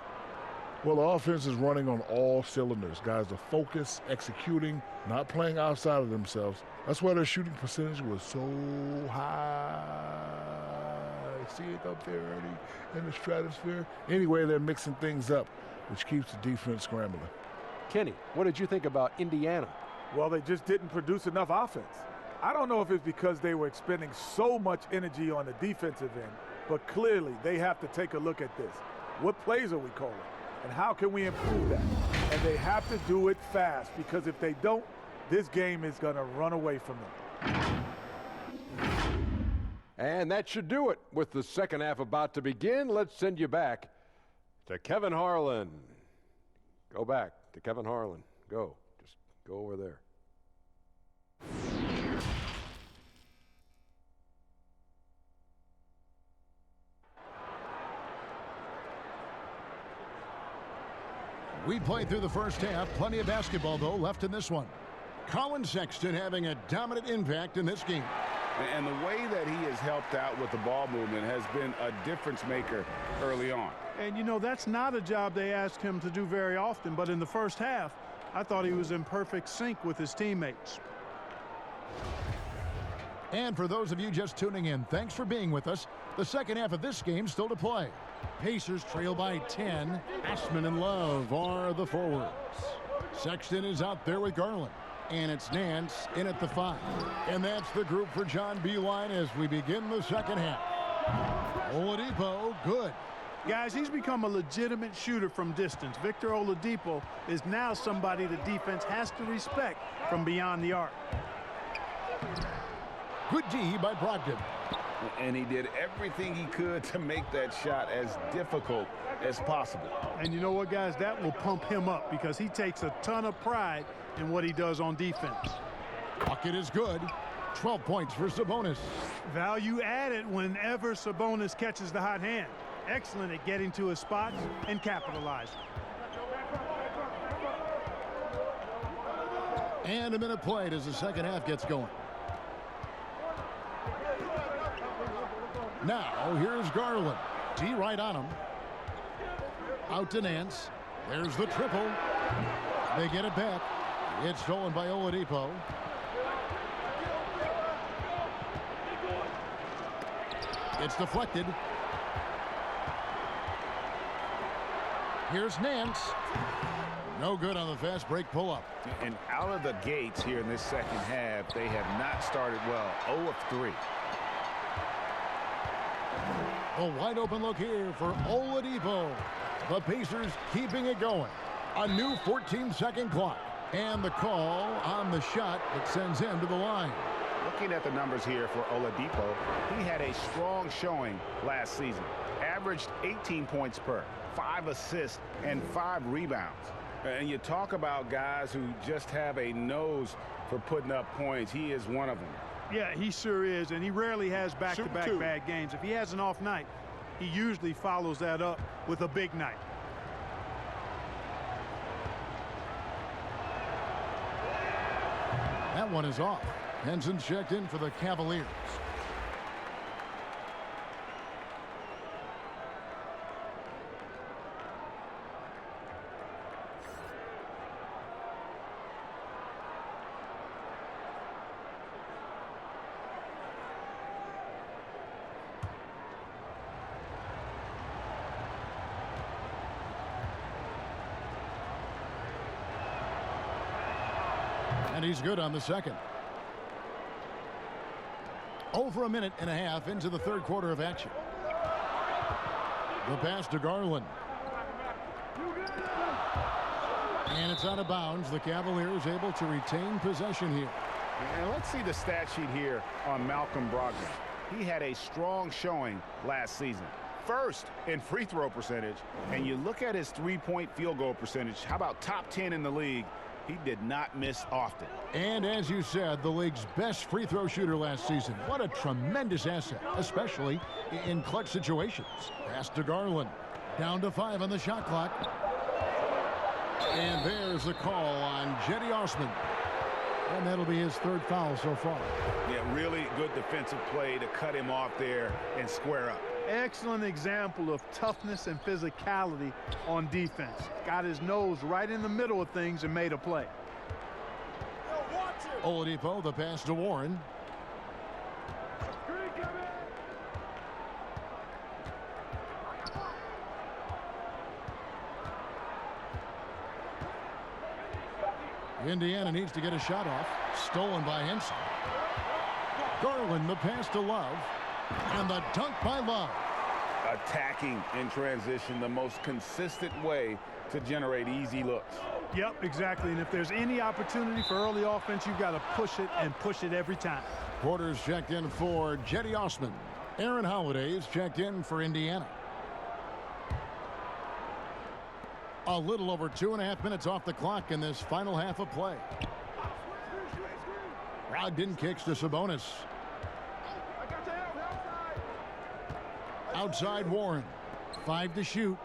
Speaker 11: Well, the offense is running on all cylinders. Guys are focused, executing, not playing outside of themselves. That's why their shooting percentage was so high. See it up there, Ernie, in the stratosphere? Anyway, they're mixing things up, which keeps the defense scrambling.
Speaker 10: Kenny, what did you think about Indiana?
Speaker 12: Well, they just didn't produce enough offense. I don't know if it's because they were expending so much energy on the defensive end, but clearly they have to take a look at this. What plays are we calling? And how can we improve that? And they have to do it fast, because if they don't, this game is going to run away from them.
Speaker 10: And that should do it. With the second half about to begin, let's send you back to Kevin Harlan. Go back to Kevin Harlan. Go. Just go over there.
Speaker 1: We played through the first half. Plenty of basketball, though, left in this one. Colin Sexton having a dominant impact in this game.
Speaker 3: And the way that he has helped out with the ball movement has been a difference maker early on.
Speaker 4: And, you know, that's not a job they ask him to do very often, but in the first half, I thought he was in perfect sync with his teammates.
Speaker 1: And for those of you just tuning in, thanks for being with us. The second half of this game still to play. Pacers trail by 10. Ashman and Love are the forwards. Sexton is out there with Garland. And it's Nance in at the 5. And that's the group for John Beilein as we begin the second half. Oladipo, good.
Speaker 4: Guys, he's become a legitimate shooter from distance. Victor Oladipo is now somebody the defense has to respect from beyond the arc.
Speaker 1: Good D by Brogdon.
Speaker 3: And he did everything he could to make that shot as difficult as possible.
Speaker 4: And you know what, guys? That will pump him up because he takes a ton of pride in what he does on defense.
Speaker 1: Bucket is good. 12 points for Sabonis.
Speaker 4: Value added whenever Sabonis catches the hot hand. Excellent at getting to his spots and capitalizing.
Speaker 1: And a minute played as the second half gets going. Now, here's Garland. D right on him. Out to Nance. There's the triple. They get it back. It's stolen by Oladipo. It's deflected. Here's Nance. No good on the fast break pull-up.
Speaker 3: And out of the gates here in this second half, they have not started well. 0 of 3.
Speaker 1: A wide open look here for Oladipo. The Pacers keeping it going. A new 14-second clock. And the call on the shot that sends him to the line.
Speaker 3: Looking at the numbers here for Oladipo, he had a strong showing last season. Averaged 18 points per, 5 assists, and 5 rebounds. And you talk about guys who just have a nose for putting up points. He is one of them.
Speaker 4: Yeah, he sure is, and he rarely has back-to-back bad games. If he has an off night, he usually follows that up with a big night.
Speaker 1: That one is off. Henson checked in for the Cavaliers. And he's good on the second. Over a minute and a half into the third quarter of action. The pass to Garland. And it's out of bounds. The Cavaliers able to retain possession here.
Speaker 3: And let's see the stat sheet here on Malcolm Brogdon. He had a strong showing last season. First in free throw percentage. And you look at his three-point field goal percentage. How about top 10 in the league? He did not miss often.
Speaker 1: And as you said, the league's best free throw shooter last season. What a tremendous asset, especially in clutch situations. Pass to Garland. Down to 5 on the shot clock. And there's the call on Jetty Osman. And that'll be his third foul so far.
Speaker 3: Yeah, really good defensive play to cut him off there and square up.
Speaker 4: Excellent example of toughness and physicality on defense. Got his nose right in the middle of things and made a play.
Speaker 1: Oladipo, the pass to Warren. Indiana needs to get a shot off. Stolen by Henson. Garland, the pass to Love. And the dunk by Love.
Speaker 3: Attacking in transition, the most consistent way to generate easy looks.
Speaker 4: Yep, exactly. And if there's any opportunity for early offense, you've got to push it and push it every time.
Speaker 1: Porter's checked in for Jetty Osman. Aaron Holiday is checked in for Indiana. A little over 2.5 minutes off the clock in this final half of play. Brogdon kicks to Sabonis. Outside Warren. 5 to shoot.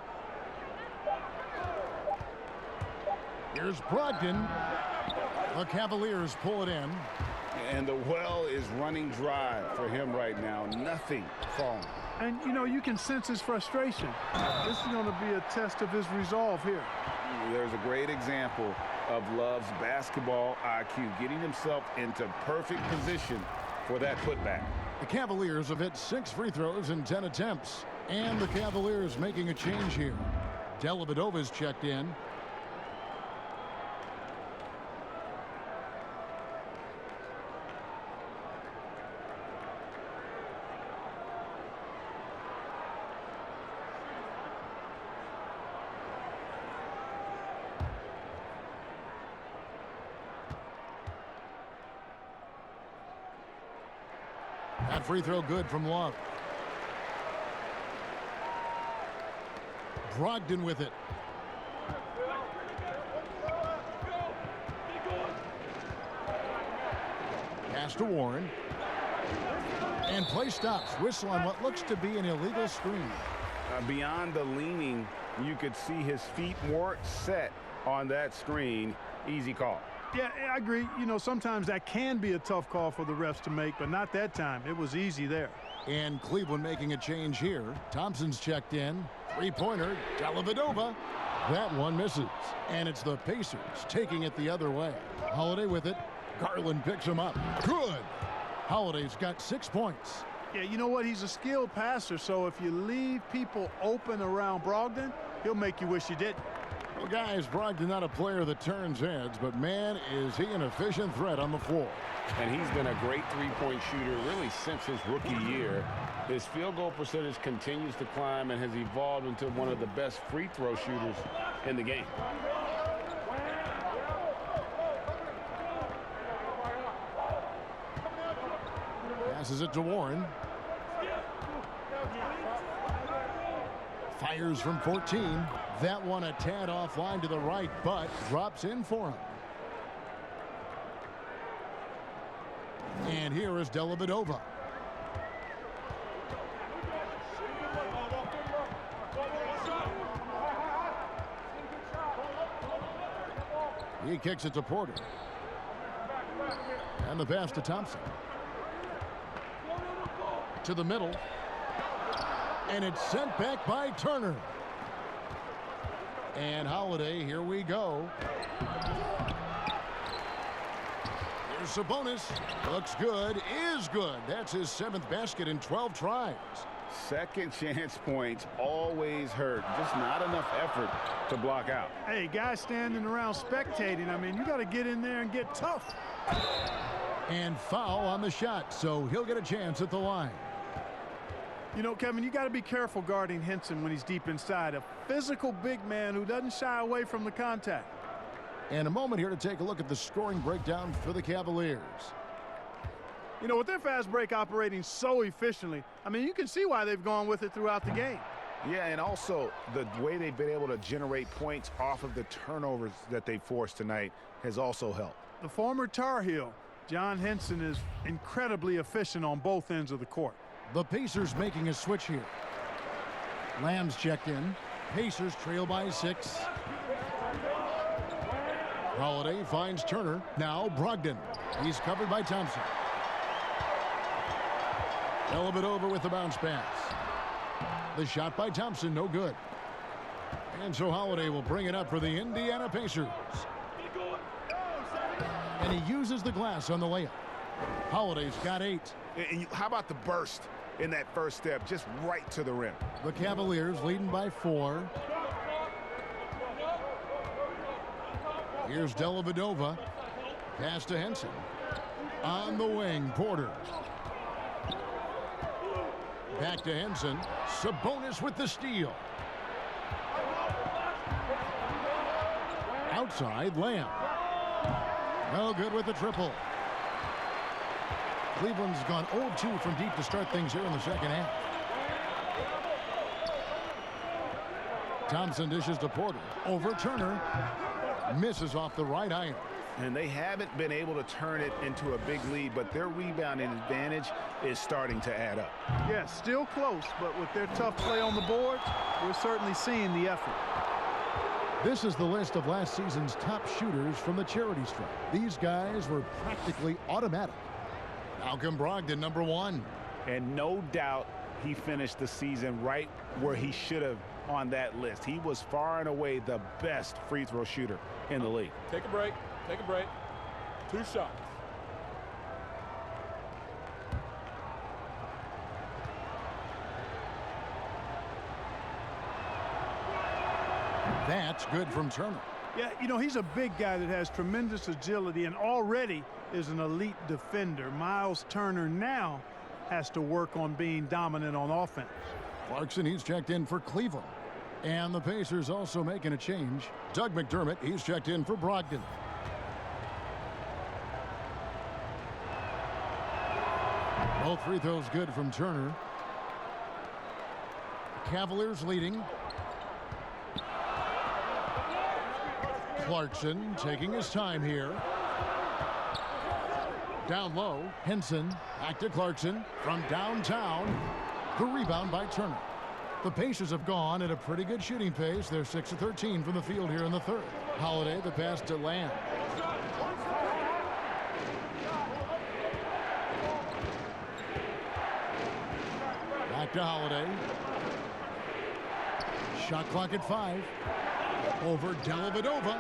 Speaker 1: Here's Brogdon. The Cavaliers pull it in.
Speaker 3: And the well is running dry for him right now. Nothing falling.
Speaker 4: And, you know, you can sense his frustration. This is going to be a test of his resolve here.
Speaker 3: There's a great example of Love's basketball IQ, getting himself into perfect position for that putback.
Speaker 1: The Cavaliers have hit 6 free throws in 10 attempts. And the Cavaliers making a change here. Dellavedova's checked in. That free throw good from Love. Brogdon with it. Pass to Warren. And play stops. Whistle on what looks to be an illegal screen.
Speaker 3: Beyond the leaning, you could see his feet weren't set on that screen. Easy call.
Speaker 4: Yeah, I agree. You know, sometimes that can be a tough call for the refs to make, but not that time. It was easy there.
Speaker 1: And Cleveland making a change here. Thompson's checked in. Three-pointer, Dellavedova. That one misses. And it's the Pacers taking it the other way. Holiday with it. Garland picks him up. Good. Holiday's got 6 points.
Speaker 4: Yeah, you know what? He's a skilled passer, so if you leave people open around Brogdon, he'll make you wish you didn't.
Speaker 1: Well, guys, Brogdon not a player that turns heads, but man, is he an efficient threat on the floor.
Speaker 3: And he's been a great three-point shooter really since his rookie year. His field goal percentage continues to climb and has evolved into one of the best free throw shooters in the game.
Speaker 1: Passes it to Warren. Fires from 14. That one a tad offline to the right, but drops in for him. And here is Dellavedova. He kicks it to Porter. And the pass to Thompson. To the middle. And it's sent back by Turner. And Holiday, here we go. Here's Sabonis. Looks good, is good. That's his 7th basket in 12 tries.
Speaker 3: Second chance points always hurt. Just not enough effort to block out.
Speaker 4: Hey, guys standing around spectating, I mean, you got to get in there and get tough.
Speaker 1: And foul on the shot, so he'll get a chance at the line.
Speaker 4: You know, Kevin, you got to be careful guarding Henson when he's deep inside. A physical big man who doesn't shy away from the contact.
Speaker 1: And a moment here to take a look at the scoring breakdown for the Cavaliers.
Speaker 4: You know, with their fast break operating so efficiently, I mean, you can see why they've gone with it throughout the game.
Speaker 3: Yeah, and also the way they've been able to generate points off of the turnovers that they forced tonight has also helped.
Speaker 4: The former Tar Heel, John Henson, is incredibly efficient on both ends of the court.
Speaker 1: The Pacers making a switch here. Lamb's checked in. Pacers trail by 6. Holiday finds Turner. Now Brogdon. He's covered by Thompson. Dellavedova with the bounce pass. The shot by Thompson, no good. And so Holiday will bring it up for the Indiana Pacers. And he uses the glass on the layup. Holiday's got 8.
Speaker 3: And how about the burst in that first step, just right to the rim?
Speaker 1: The Cavaliers leading by 4. Here's Dellavedova. Pass to Henson. On the wing, Porter. Back to Henson. Sabonis with the steal. Outside, Lamb. No good with the triple. Cleveland's gone 0-2 from deep to start things here in the second half. Thompson dishes to Porter. Over Turner. Misses off the right iron.
Speaker 3: And they haven't been able to turn it into a big lead, but their rebounding advantage is starting to add up.
Speaker 4: Yeah, still close, but with their tough play on the boards, we're certainly seeing the effort.
Speaker 1: This is the list of last season's top shooters from the charity stripe. These guys were practically automatic. Malcolm Brogdon, number 1.
Speaker 3: And no doubt he finished the season right where he should have on that list. He was far and away the best free throw shooter in the league.
Speaker 6: Take a break. Take a break. 2 shots.
Speaker 1: That's good from Turner.
Speaker 4: Yeah, you know, he's a big guy that has tremendous agility and already is an elite defender. Miles Turner now has to work on being dominant on offense.
Speaker 1: Clarkson, he's checked in for Cleveland. And the Pacers also making a change. Doug McDermott, he's checked in for Brogdon. Both free throws good from Turner. Cavaliers leading. Clarkson taking his time here. Down low, Henson. Back to Clarkson from downtown. The rebound by Turner. The Pacers have gone at a pretty good shooting pace. They're 6 of 13 from the field here in the third. Holiday, the pass to Lamb. Back to Holiday. Shot clock at 5. Over Dellavedova.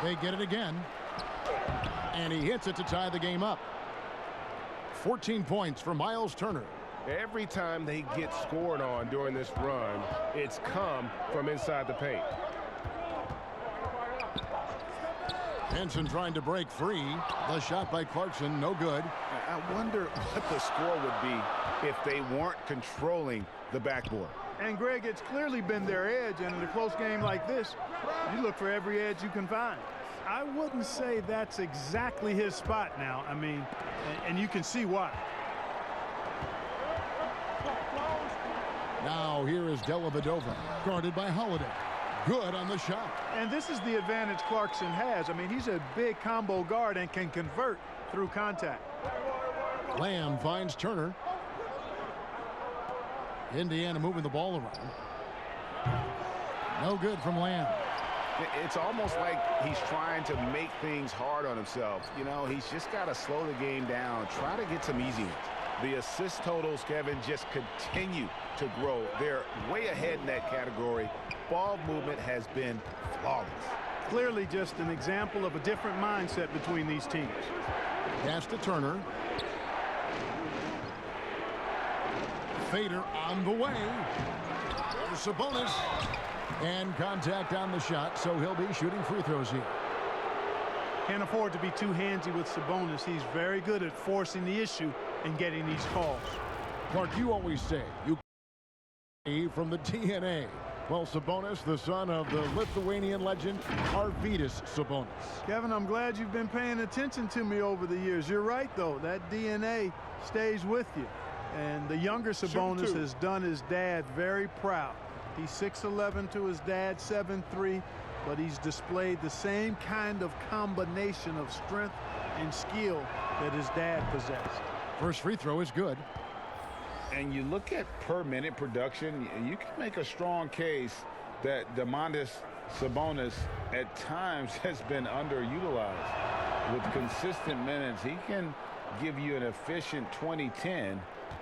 Speaker 1: They get it again. And he hits it to tie the game up. 14 points for Miles Turner.
Speaker 7: Every time they get scored on during this run, it's come from inside the paint.
Speaker 1: Henson trying to break free. The shot by Clarkson, no good.
Speaker 3: I wonder what the score would be if they weren't controlling the backboard.
Speaker 4: And, Greg, it's clearly been their edge, and in a close game like this, you look for every edge you can find. I wouldn't say that's exactly his spot now. I mean, and you can see why.
Speaker 1: Now here is Dellavedova, guarded by Holiday. Good on the shot.
Speaker 4: And this is the advantage Clarkson has. I mean, he's a big combo guard and can convert through contact.
Speaker 1: Lamb finds Turner. Indiana moving the ball around. No good from Lamb.
Speaker 3: It's almost like he's trying to make things hard on himself. You know, he's just got to slow the game down, try to get some easy ones. The assist totals, Kevin, just continue to grow. They're way ahead in that category. Ball movement has been flawless.
Speaker 4: Clearly just an example of a different mindset between these teams.
Speaker 1: Pass to Turner. Fader on the way. There's Sabonis. And contact on the shot, so he'll be shooting free throws here.
Speaker 4: Can't afford to be too handsy with Sabonis. He's very good at forcing the issue and getting these calls.
Speaker 1: Clark, you always say you from the DNA. Well, Sabonis, the son of the Lithuanian legend Arvydas Sabonis.
Speaker 4: Kevin, I'm glad you've been paying attention to me over the years. You're right, though. That DNA stays with you. And the younger Sabonis has done his dad very proud. He's 6'11" to his dad, 7'3", but he's displayed the same kind of combination of strength and skill that his dad possessed.
Speaker 1: First free throw is good.
Speaker 3: And you look at per minute production, you can make a strong case that Domantas Sabonis at times has been underutilized. With consistent minutes, he can give you an efficient 20-10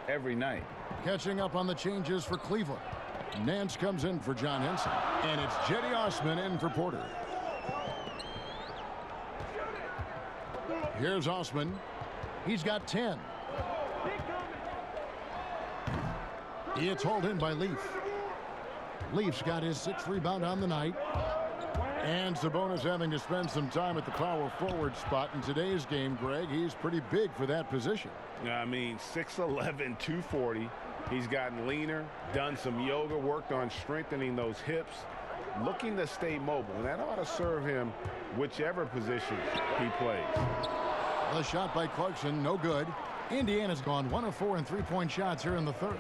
Speaker 3: every night.
Speaker 1: Catching up on the changes for Cleveland. Nance comes in for John Henson. And it's Jetty Osman in for Porter. Here's Osman. He's got 10. It's hauled in by Leaf. Leaf's got his 6th rebound on the night. And Sabonis having to spend some time at the power forward spot in today's game, Greg. He's pretty big for that position.
Speaker 3: I mean, 6'11", 240. He's gotten leaner, done some yoga, worked on strengthening those hips, looking to stay mobile. And that ought to serve him whichever position he plays.
Speaker 1: The shot by Clarkson, no good. Indiana's gone 1 of 4 in three-point shots here in the third.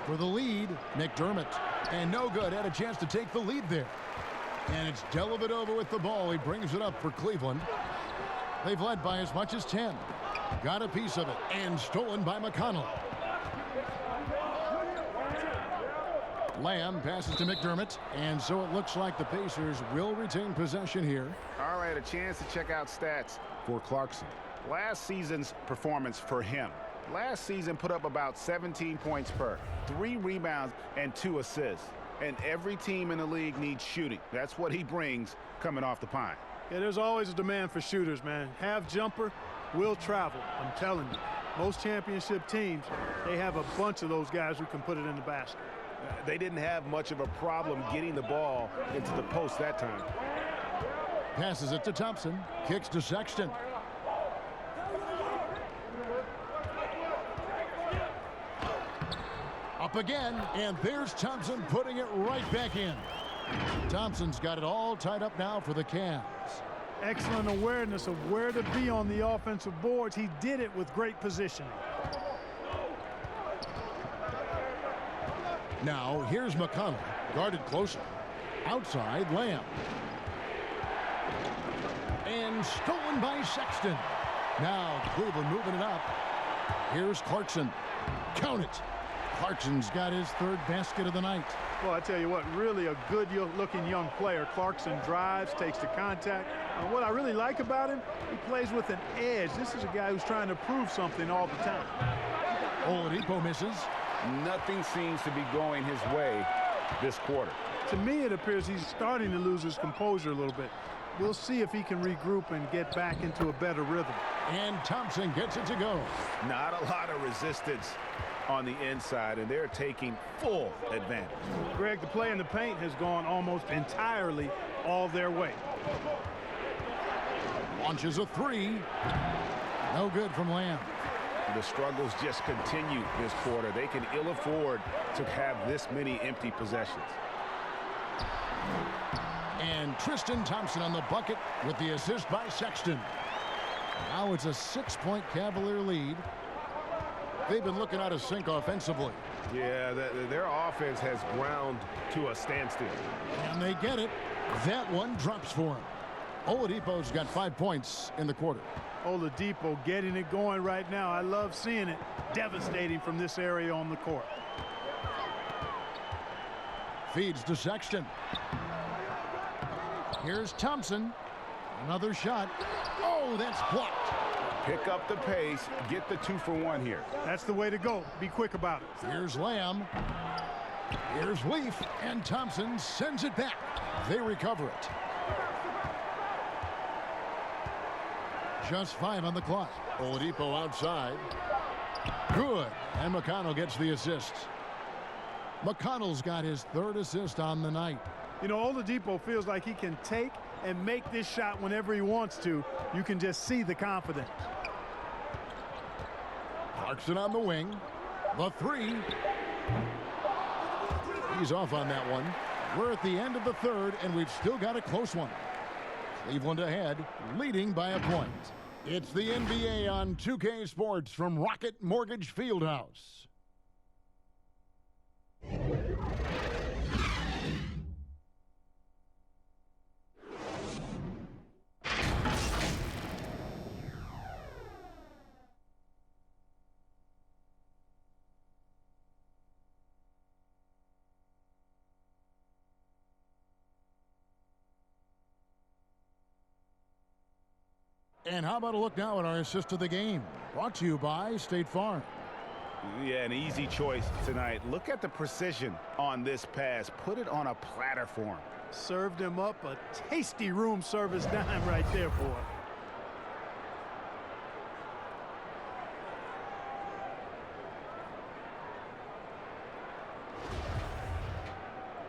Speaker 1: For the lead, McDermott. And no good. Had a chance to take the lead there. And it's Dellavedova with the ball. He brings it up for Cleveland. They've led by as much as 10. Got a piece of it. And stolen by McConnell. Lamb passes to McDermott. And so it looks like the Pacers will retain possession here.
Speaker 3: All right, a chance to check out stats for Clarkson. Last season's performance for him. Last season put up about 17 points per, 3 rebounds, and 2 assists. And every team in the league needs shooting. That's what he brings coming off the pine.
Speaker 4: Yeah, there's always a demand for shooters, man. Have jumper, will travel. I'm telling you. Most championship teams, they have a bunch of those guys who can put it in the basket.
Speaker 5: They didn't have much of a problem getting the ball into the post that time.
Speaker 1: Passes it to Thompson. Kicks to Sexton. Up again, and there's Thompson putting it right back in. Thompson's got it all tied up now for the Cavs.
Speaker 4: Excellent awareness of where to be on the offensive boards. He did it with great positioning.
Speaker 1: Now, here's McConnell, guarded closer. Outside, Lamb. And stolen by Sexton. Now, Cleveland moving it up. Here's Clarkson. Count it. Clarkson's got his third basket of the night.
Speaker 4: Well, I tell you what, really a good-looking young player. Clarkson drives, takes the contact. And what I really like about him, he plays with an edge. This is a guy who's trying to prove something all the time.
Speaker 1: Oladipo misses.
Speaker 3: Nothing seems to be going his way this quarter.
Speaker 4: To me, it appears he's starting to lose his composure a little bit. We'll see if he can regroup and get back into a better rhythm.
Speaker 1: And Thompson gets it to go.
Speaker 3: Not a lot of resistance on the inside, and they're taking full advantage.
Speaker 4: Greg, the play in the paint has gone almost entirely all their way.
Speaker 1: Launches a three. No good from Lamb.
Speaker 3: The struggles just continue this quarter. They can ill afford to have this many empty possessions.
Speaker 1: And Tristan Thompson on the bucket with the assist by Sexton. Now it's a 6-point Cavalier lead. They've been looking out of sync offensively.
Speaker 5: Yeah, their offense has ground to a standstill.
Speaker 1: And they get it. That one drops for him. Oladipo's got 5 points in the quarter.
Speaker 4: Oladipo getting it going right now. I love seeing it. Devastating from this area on the court.
Speaker 1: Feeds to Sexton. Here's Thompson. Another shot. Oh, that's blocked.
Speaker 3: Pick up the pace, get the 2-for-1 here.
Speaker 4: That's the way to go. Be quick about it.
Speaker 1: Here's Lamb. Here's Leaf, and Thompson sends it back. They recover it. Just 5 on the clock. Oladipo outside. Good. And McConnell gets the assist. McConnell's got his third assist on the night.
Speaker 4: You know, Oladipo feels like he can take and make this shot whenever he wants to. You can just see the confidence.
Speaker 1: Clarkson on the wing. The three. He's off on that one. We're at the end of the third, and we've still got a close one. Cleveland ahead, leading by a point. It's the NBA on 2K Sports from Rocket Mortgage Fieldhouse. And how about a look now at our assist of the game? Brought to you by State Farm.
Speaker 3: Yeah, an easy choice tonight. Look at the precision on this pass. Put it on a platter for him.
Speaker 4: Served him up a tasty room service dime right there for him.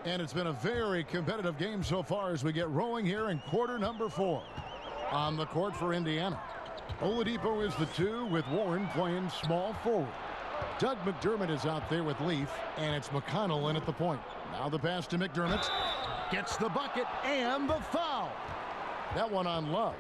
Speaker 1: And it's been a very competitive game so far as we get rolling here in quarter number 4. On the court for Indiana, Oladipo is the 2 with Warren playing small forward. Doug McDermott is out there with Leaf, and it's McConnell in at the point. Now the pass to McDermott. Gets the bucket and the foul. That one on Love.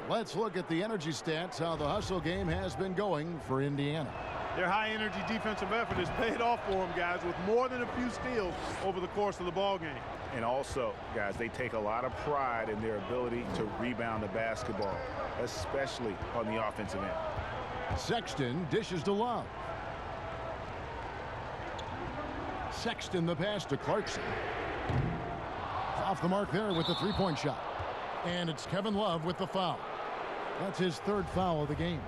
Speaker 1: Let's look at the energy stats, how the hustle game has been going for Indiana.
Speaker 4: Their high-energy defensive effort has paid off for them, guys, with more than a few steals over the course of the ball game.
Speaker 3: And also, guys, they take a lot of pride in their ability to rebound the basketball, especially on the offensive end.
Speaker 1: Sexton dishes to Love. Sexton the pass to Clarkson. Off the mark there with the three-point shot. And it's Kevin Love with the foul. That's his 3rd foul of the game.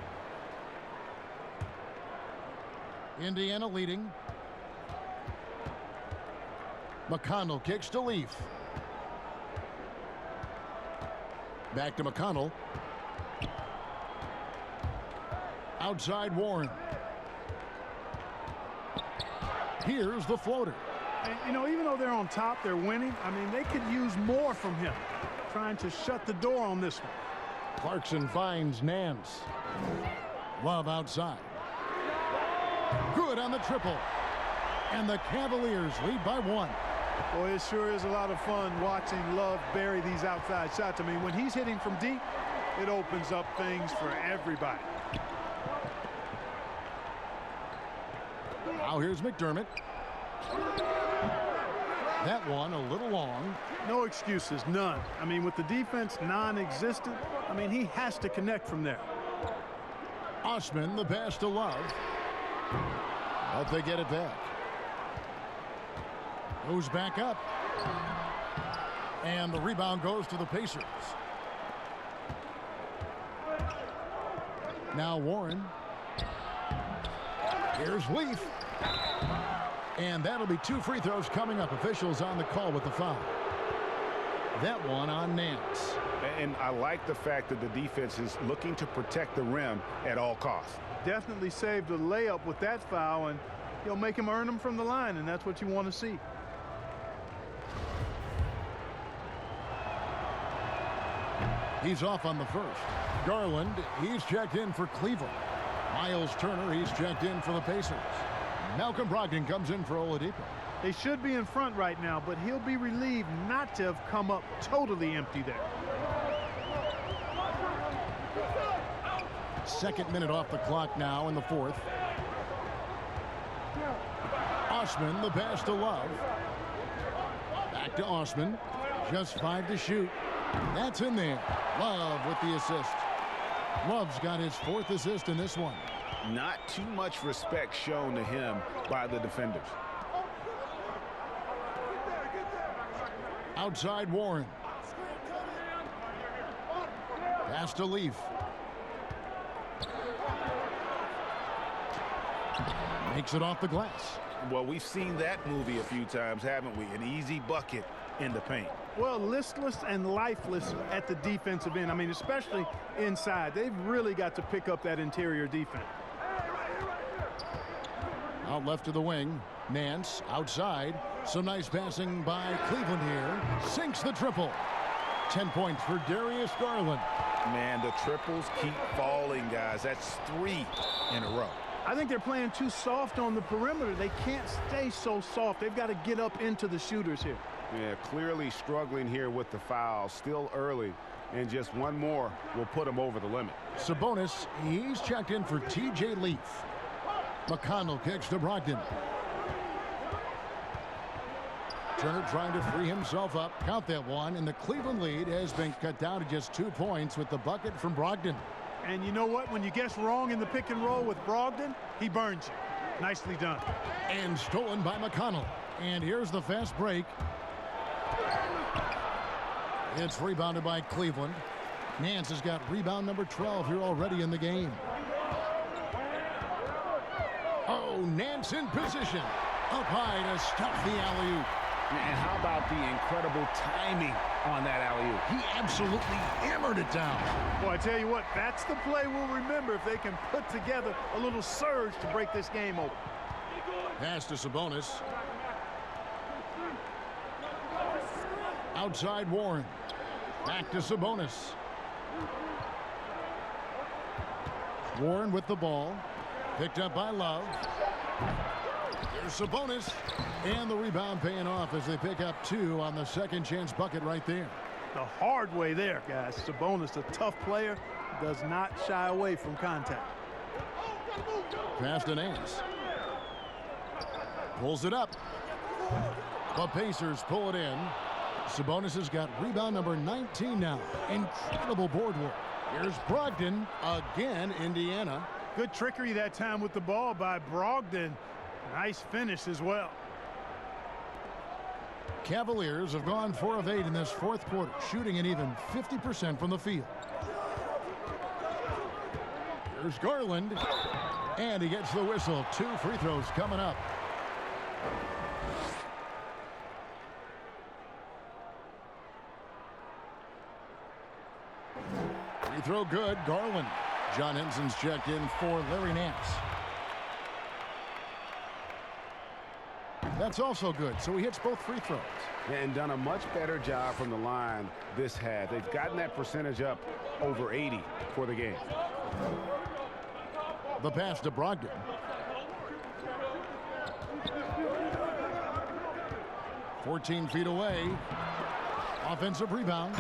Speaker 1: Indiana leading. McConnell kicks to Leaf. Back to McConnell. Outside Warren. Here's the floater.
Speaker 4: And, you know, even though they're on top, they're winning. I mean, they could use more from him. Trying to shut the door on this one.
Speaker 1: Clarkson finds Nance. Love outside. Good on the triple. And the Cavaliers lead by 1.
Speaker 4: Boy, it sure is a lot of fun watching Love bury these outside shots. I mean, when he's hitting from deep, it opens up things for everybody.
Speaker 1: Now here's McDermott. That one a little long.
Speaker 4: No excuses, none. I mean, with the defense non-existent, I mean, he has to connect from there.
Speaker 1: Osman the pass to Love. But they get it back. Goes back up. And the rebound goes to the Pacers. Now Warren. Here's Leaf. And that'll be 2 free throws coming up. Officials on the call with the foul. That one on Nance.
Speaker 3: And I like the fact that the defense is looking to protect the rim at all costs.
Speaker 4: Definitely saved a layup with that foul, and he'll make him earn them from the line, and that's what you want to see.
Speaker 1: He's off on the first. Garland, he's checked in for Cleveland. Miles Turner, he's checked in for the Pacers. Malcolm Brogdon comes in for Oladipo.
Speaker 4: They should be in front right now, but he'll be relieved not to have come up totally empty there.
Speaker 1: 2nd minute off the clock now in the 4th. Osman the pass to Love. Back to Osman. Just 5 to shoot. That's in there. Love with the assist. Love's got his 4th assist in this one.
Speaker 3: Not too much respect shown to him by the defenders.
Speaker 1: Outside Warren. Pass to Leaf. Makes it off the glass.
Speaker 3: Well, we've seen that movie a few times, haven't we? An easy bucket in the paint.
Speaker 4: Well, listless and lifeless at the defensive end. I mean, especially inside. They've really got to pick up that interior defense.
Speaker 1: Out left to the wing. Nance outside. Some nice passing by Cleveland here. Sinks the triple. 10 points for Darius Garland.
Speaker 3: Man, the triples keep falling, guys. That's 3 in a row.
Speaker 4: I think they're playing too soft on the perimeter. They can't stay so soft. They've got to get up into the shooters here.
Speaker 3: Yeah, clearly struggling here with the foul. Still early, and just one more will put them over the limit.
Speaker 1: Sabonis, he's checked in for T.J. Leaf. McConnell kicks to Brogdon. Turner trying to free himself up. Count that one, and the Cleveland lead has been cut down to just 2 points with the bucket from Brogdon.
Speaker 4: And you know what? When you guess wrong in the pick and roll with Brogdon, he burns you. Nicely done.
Speaker 1: And stolen by McConnell. And here's the fast break. It's rebounded by Cleveland. Nance has got rebound number 12 here already in the game. Oh, Nance in position. Up high to stop the alley-oop.
Speaker 3: And how about the incredible timing on that alley-oop?
Speaker 1: He absolutely hammered it down.
Speaker 4: Boy, I tell you what, that's the play we'll remember if they can put together a little surge to break this game open.
Speaker 1: Pass to Sabonis. Outside Warren. Back to Sabonis. Warren with the ball. Picked up by Love. Here's Sabonis. And the rebound paying off as they pick up 2 on the second chance bucket right there.
Speaker 4: The hard way there, guys. Sabonis, a tough player, does not shy away from contact.
Speaker 1: Pass to Nance. Pulls it up. The Pacers pull it in. Sabonis has got rebound number 19 now. Incredible board work. Here's Brogdon again, Indiana.
Speaker 4: Good trickery that time with the ball by Brogdon. Nice finish as well.
Speaker 1: Cavaliers have gone 4 of 8 in this fourth quarter, shooting an even 50% from the field. Here's Garland, and he gets the whistle. 2 free throws coming up. Free throw good, Garland. John Henson's checked in for Larry Nance. That's also good, so he hits both free throws.
Speaker 5: And done a much better job from the line this half. They've gotten that percentage up over 80 for the game.
Speaker 1: The pass to Brogdon. "14 feet away. Offensive rebound.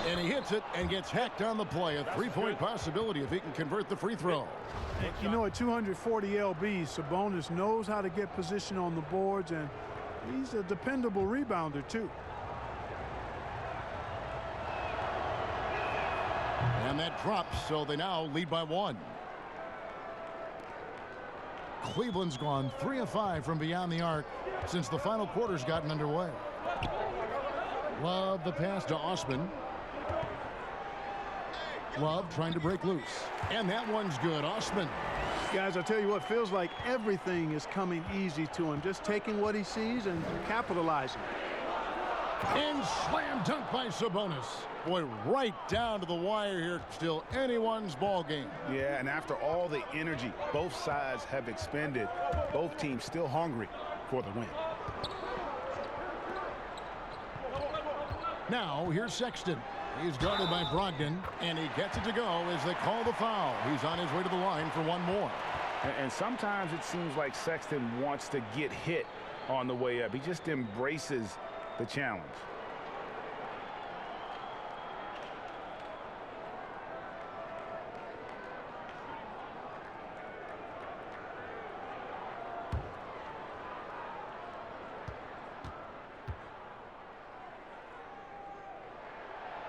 Speaker 1: And he hits it and gets hacked on the play. A 3-point possibility if he can convert the free throw.
Speaker 4: You know, at 240 lbs, Sabonis knows how to get position on the boards, and he's a dependable rebounder, too.
Speaker 1: And that drops, so they now lead by 1. Cleveland's gone 3 of 5 from beyond the arc since the final quarter's gotten underway. Love the pass to Osman. Love trying to break loose. And that one's good. Osman.
Speaker 4: Guys, I'll tell you what, feels like everything is coming easy to him. Just taking what he sees and capitalizing.
Speaker 1: And slam dunk by Sabonis. Boy, right down to the wire here. Still anyone's ball game.
Speaker 3: Yeah, and after all the energy both sides have expended, both teams still hungry for the win.
Speaker 1: Now, here's Sexton. He's guarded by Brogdon, and he gets it to go as they call the foul. He's on his way to the line for one more.
Speaker 3: And sometimes it seems like Sexton wants to get hit on the way up. He just embraces the challenge.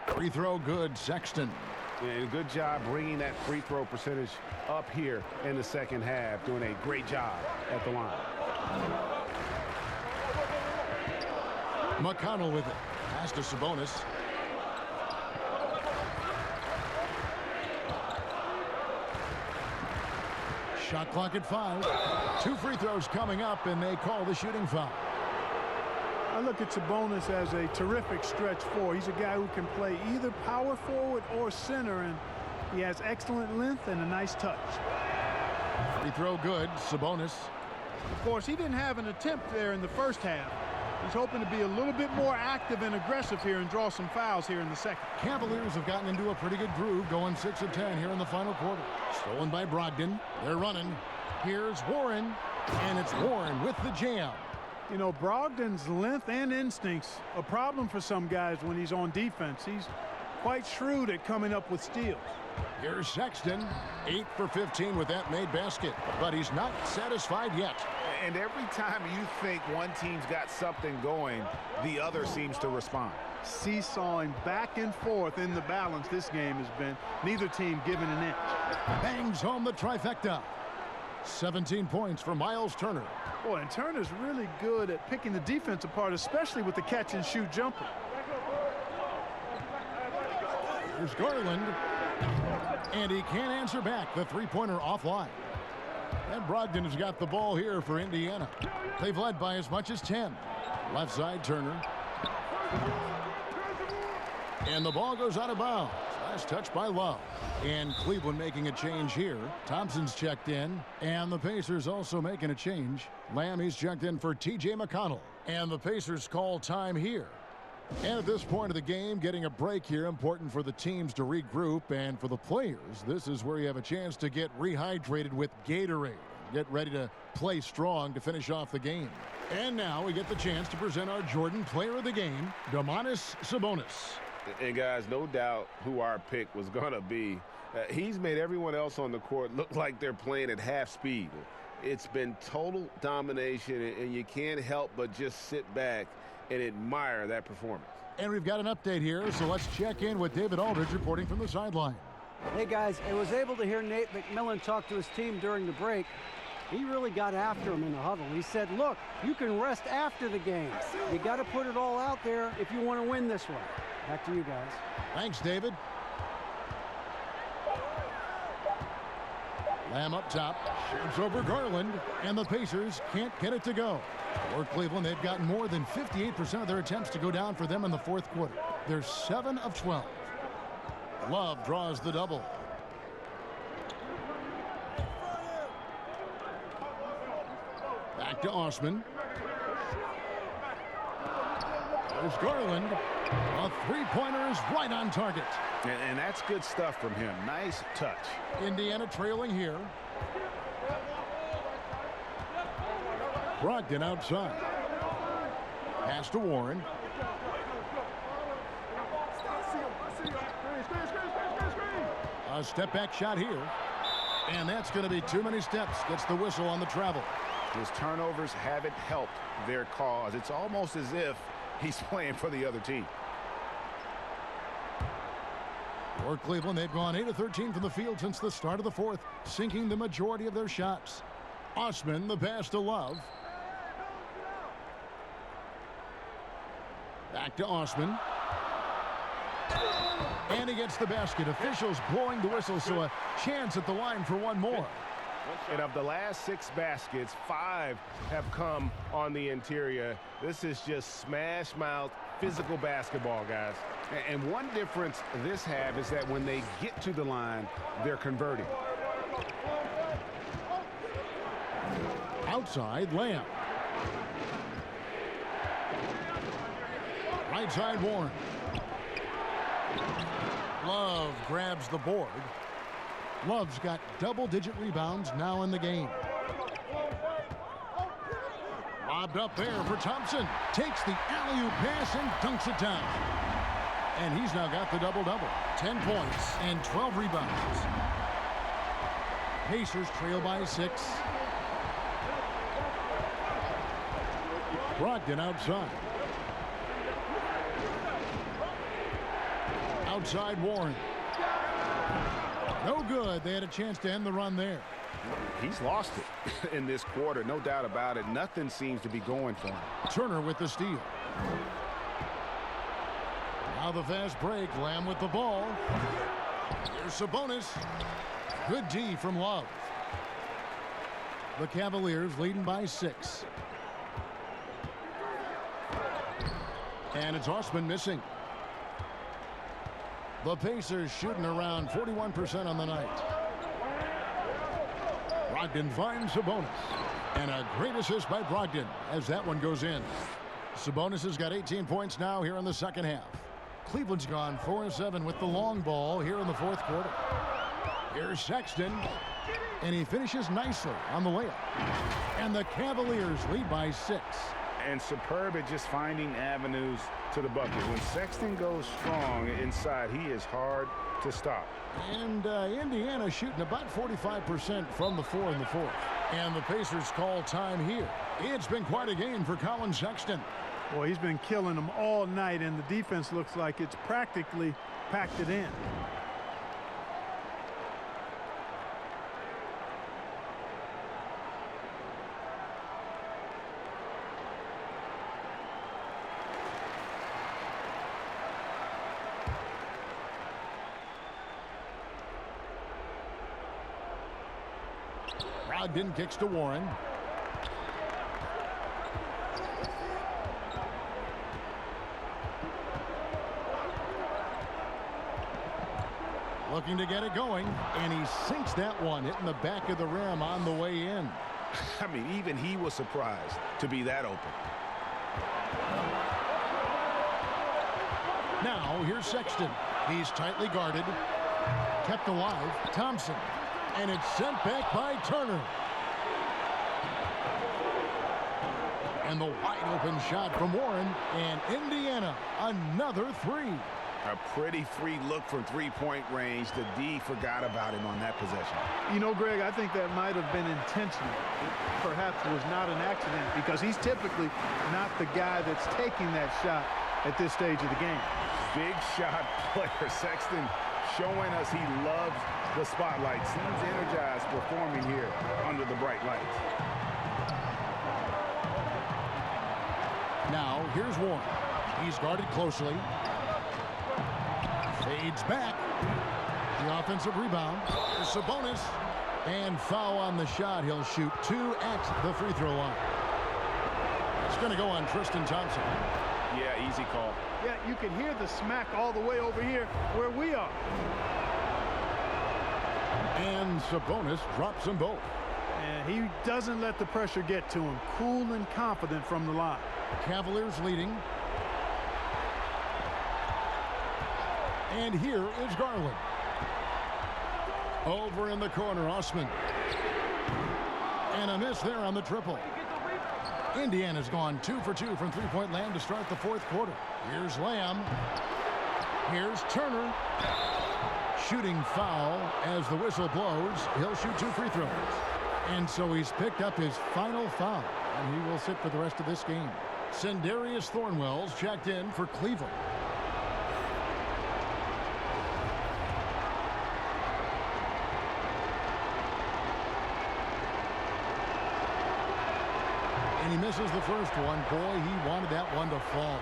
Speaker 1: Free throw good, Sexton.
Speaker 5: And good job bringing that free throw percentage up here in the second half. Doing a great job at the line.
Speaker 1: McConnell with it. Pass to Sabonis. Shot clock at 5. 2 free throws coming up, and they call the shooting foul.
Speaker 4: I look at Sabonis as a terrific stretch 4. He's a guy who can play either power forward or center, and he has excellent length and a nice touch.
Speaker 1: Free throw good, Sabonis.
Speaker 4: Of course, he didn't have an attempt there in the first half. He's hoping to be a little bit more active and aggressive here and draw some fouls here in the second.
Speaker 1: Cavaliers have gotten into a pretty good groove, going 6 of 10 here in the final quarter. Stolen by Brogdon. They're running. Here's Warren, and it's Warren with the jam.
Speaker 4: You know, Brogdon's length and instincts a problem for some guys when he's on defense. He's quite shrewd at coming up with steals.
Speaker 1: Here's Sexton, 8 for 15 with that made basket, but he's not satisfied yet.
Speaker 3: And every time you think one team's got something going, the other seems to respond.
Speaker 4: Seesawing back and forth in the balance this game has been. Neither team giving an inch.
Speaker 1: Bangs home the trifecta. 17 points for Miles Turner.
Speaker 4: Boy, and Turner's really good at picking the defense apart, especially with the catch-and-shoot jumper.
Speaker 1: Here's Garland, and he can't answer back. The three-pointer offline. And Brogdon has got the ball here for Indiana. They've led by as much as 10. Left side, Turner. And the ball goes out of bounds. Last touch by Love. And Cleveland making a change here. Thompson's checked in. And the Pacers also making a change. Lamb, he's checked in for T.J. McConnell. And the Pacers call time here. And at this point of the game, getting a break here, important for the teams to regroup. And for the players, this is where you have a chance to get rehydrated with Gatorade. Get ready to play strong to finish off the game. And now we get the chance to present our Jordan Player of the Game, Domantas Sabonis.
Speaker 3: And guys, no doubt who our pick was going to be. He's made everyone else on the court look like they're playing at half speed. It's been total domination, and you can't help but just sit back and admire that performance.
Speaker 1: And we've got an update here, so let's check in with David Aldridge reporting from the sideline.
Speaker 2: Hey, guys, I was able to hear Nate McMillan talk to his team during the break. He really got after him in the huddle. He said, look, you can rest after the game. You got to put it all out there if you want to win this one. Back to you guys.
Speaker 1: Thanks, David. Lamb up top, shoots over Garland, and the Pacers can't get it to go. For Cleveland, they've gotten more than 58% of their attempts to go down for them in the fourth quarter. They're 7 of 12. Love draws the double. Back to Osman. There's Garland. A three-pointer is right on target.
Speaker 3: And that's good stuff from him. Nice touch.
Speaker 1: Indiana trailing here. Brogdon outside. Pass to Warren. A step-back shot here. And that's going to be too many steps. Gets the whistle on the travel.
Speaker 3: His turnovers haven't helped their cause. It's almost as if he's playing for the other team.
Speaker 1: For Cleveland, they've gone 8 of 13 from the field since the start of the fourth, sinking the majority of their shots. Osman, the pass to Love. Back to Osman. And he gets the basket. Officials blowing the whistle, so a chance at the line for one more.
Speaker 7: And of the last 6 baskets, 5 have come on the interior. This is just smash mouth physical basketball, guys.
Speaker 3: And one difference this have is that when they get to the line, they're converting.
Speaker 1: Outside, Lamb. Right side, Warren. Love grabs the board. Love's got double-digit rebounds now in the game. Lobbed up there for Thompson. Takes the alley-oop pass and dunks it down. And he's now got the double-double. 10 points and 12 rebounds. Pacers trail by 6. Brogdon outside. Outside Warren. No good. They had a chance to end the run there.
Speaker 3: He's lost it in this quarter, no doubt about it. Nothing seems to be going for him.
Speaker 1: Turner with the steal. Now the fast break. Lamb with the ball. Here's Sabonis. Good D from Love. The Cavaliers leading by 6. And it's Osman missing. The Pacers shooting around 41% on the night. Brogdon finds Sabonis. And a great assist by Brogdon as that one goes in. Sabonis has got 18 points now here in the second half. Cleveland's gone 4-7 with the long ball here in the fourth quarter. Here's Sexton. And he finishes nicely on the layup. And the Cavaliers lead by 6.
Speaker 3: And superb at just finding avenues to the bucket. When Sexton goes strong inside, he is hard to stop.
Speaker 1: And Indiana shooting about 45% from the floor in the fourth. And the Pacers call time here. It's been quite a game for Colin Sexton.
Speaker 4: Boy, he's been killing them all night, and the defense looks like it's practically packed it in.
Speaker 1: Brogdon kicks to Warren. Looking to get it going, and he sinks that one, hitting the back of the rim on the way in.
Speaker 3: I mean, even he was surprised to be that open.
Speaker 1: Now, here's Sexton. He's tightly guarded. Kept alive. Thompson. And it's sent back by Turner. And the wide-open shot from Warren. And Indiana, another three.
Speaker 3: A pretty free look from three-point range. The D forgot about him on that possession.
Speaker 4: You know, Greg, I think that might have been intentional. Perhaps it was not an accident because he's typically not the guy that's taking that shot at this stage of the game.
Speaker 3: Big shot player. Sexton showing us he loves the spotlight. Seems energized performing here under the bright lights.
Speaker 1: Now, here's Warren. He's guarded closely. Fades back. The offensive rebound. Sabonis. And foul on the shot. He'll shoot 2 at the free throw line. It's going to go on Tristan Thompson.
Speaker 3: Yeah, easy call.
Speaker 4: Yeah, you can hear the smack all the way over here where we are.
Speaker 1: And Sabonis drops them both.
Speaker 4: And he doesn't let the pressure get to him. Cool and confident from the line.
Speaker 1: Cavaliers leading. And here is Garland. Over in the corner, Osman. And a miss there on the triple. Indiana's gone 2 for 2 from three-point land to start the fourth quarter. Here's Lamb. Here's Turner. Shooting foul as the whistle blows. He'll shoot 2 free throws. And so he's picked up his final foul. And he will sit for the rest of this game. Sendarius Thornwell's checked in for Cleveland. And he misses the first one. Boy, he wanted that one to fall.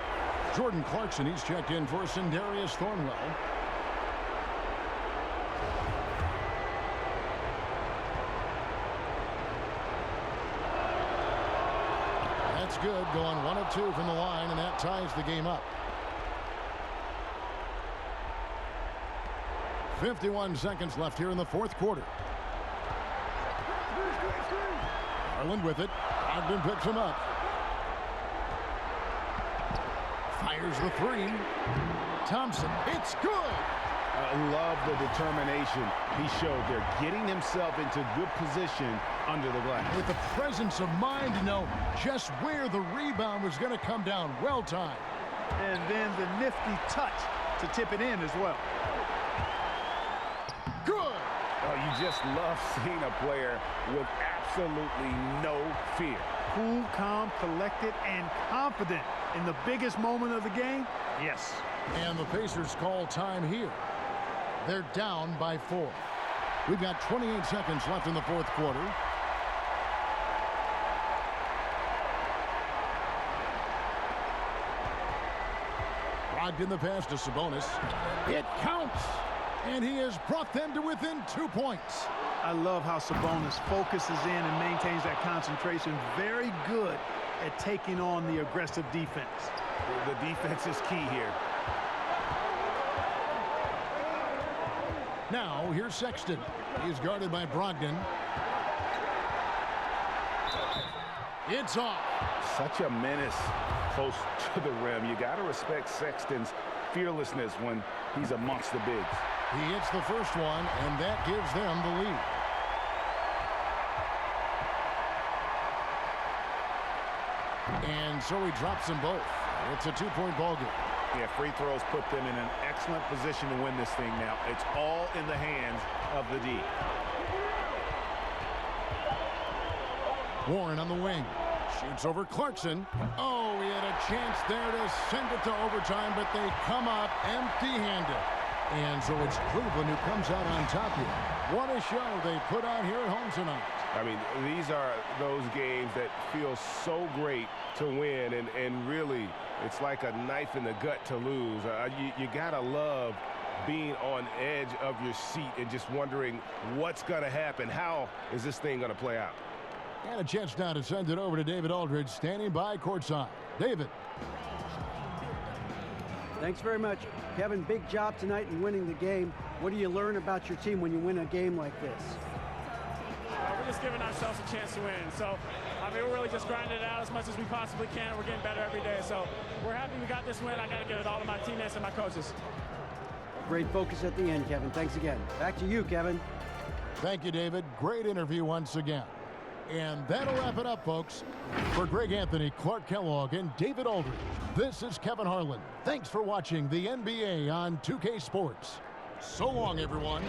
Speaker 1: Jordan Clarkson, he's checked in for Sendarius Thornwell. That's good. Going 1 of 2 from the line, and that ties the game up. 51 seconds left here in the fourth quarter. Garland with it. Ogden picks him up. Fires the three. Thompson. It's good.
Speaker 3: I love the determination he showed there, getting himself into good position under the glass.
Speaker 1: With the presence of mind to know just where the rebound was going to come down. Well timed.
Speaker 4: And then the nifty touch to tip it in as well.
Speaker 1: Good.
Speaker 3: Oh, you just love seeing a player with absolutely no fear.
Speaker 4: Cool, calm, collected, and confident in the biggest moment of the game. Yes.
Speaker 1: And the Pacers call time here. They're down by 4. We've got 28 seconds left in the fourth quarter. Brogdon the pass to Sabonis. It counts. And he has brought them to within 2 points.
Speaker 4: I love how Sabonis focuses in and maintains that concentration. Very good at taking on the aggressive defense.
Speaker 3: The defense is key here.
Speaker 1: Now, here's Sexton. He's guarded by Brogdon. It's off.
Speaker 3: Such a menace close to the rim. You got to respect Sexton's fearlessness when he's amongst the bigs.
Speaker 1: He hits the first one, and that gives them the lead. And so he drops them both. It's a 2-point ball game.
Speaker 3: Yeah, free throws put them in an excellent position to win this thing now. It's all in the hands of the D.
Speaker 1: Warren on the wing. Shoots over Clarkson. Oh, he had a chance there to send it to overtime, but they come up empty-handed. And so it's Cleveland who comes out on top here. What a show they put on here at home tonight.
Speaker 7: I mean, these are those games that feel so great to win, and really, it's like a knife in the gut to lose. You gotta love being on edge of your seat and just wondering what's gonna happen. How is this thing gonna play out?
Speaker 1: And a chance now to send it over to David Aldridge, standing by courtside. David.
Speaker 2: Thanks very much. Kevin, big job tonight in winning the game. What do you learn about your team when you win a game like this?
Speaker 8: We're just giving ourselves a chance to win. So I mean, we're really just grinding it out as much as we possibly can. We're getting better every day. So we're happy we got this win. I got to give it all to my teammates and my coaches.
Speaker 2: Great focus at the end, Kevin. Thanks again. Back to you, Kevin.
Speaker 1: Thank you, David. Great interview once again. And that'll wrap it up, folks. For Greg Anthony, Clark Kellogg, and David Aldridge, this is Kevin Harlan. Thanks for watching the NBA on 2K Sports. So long, everyone.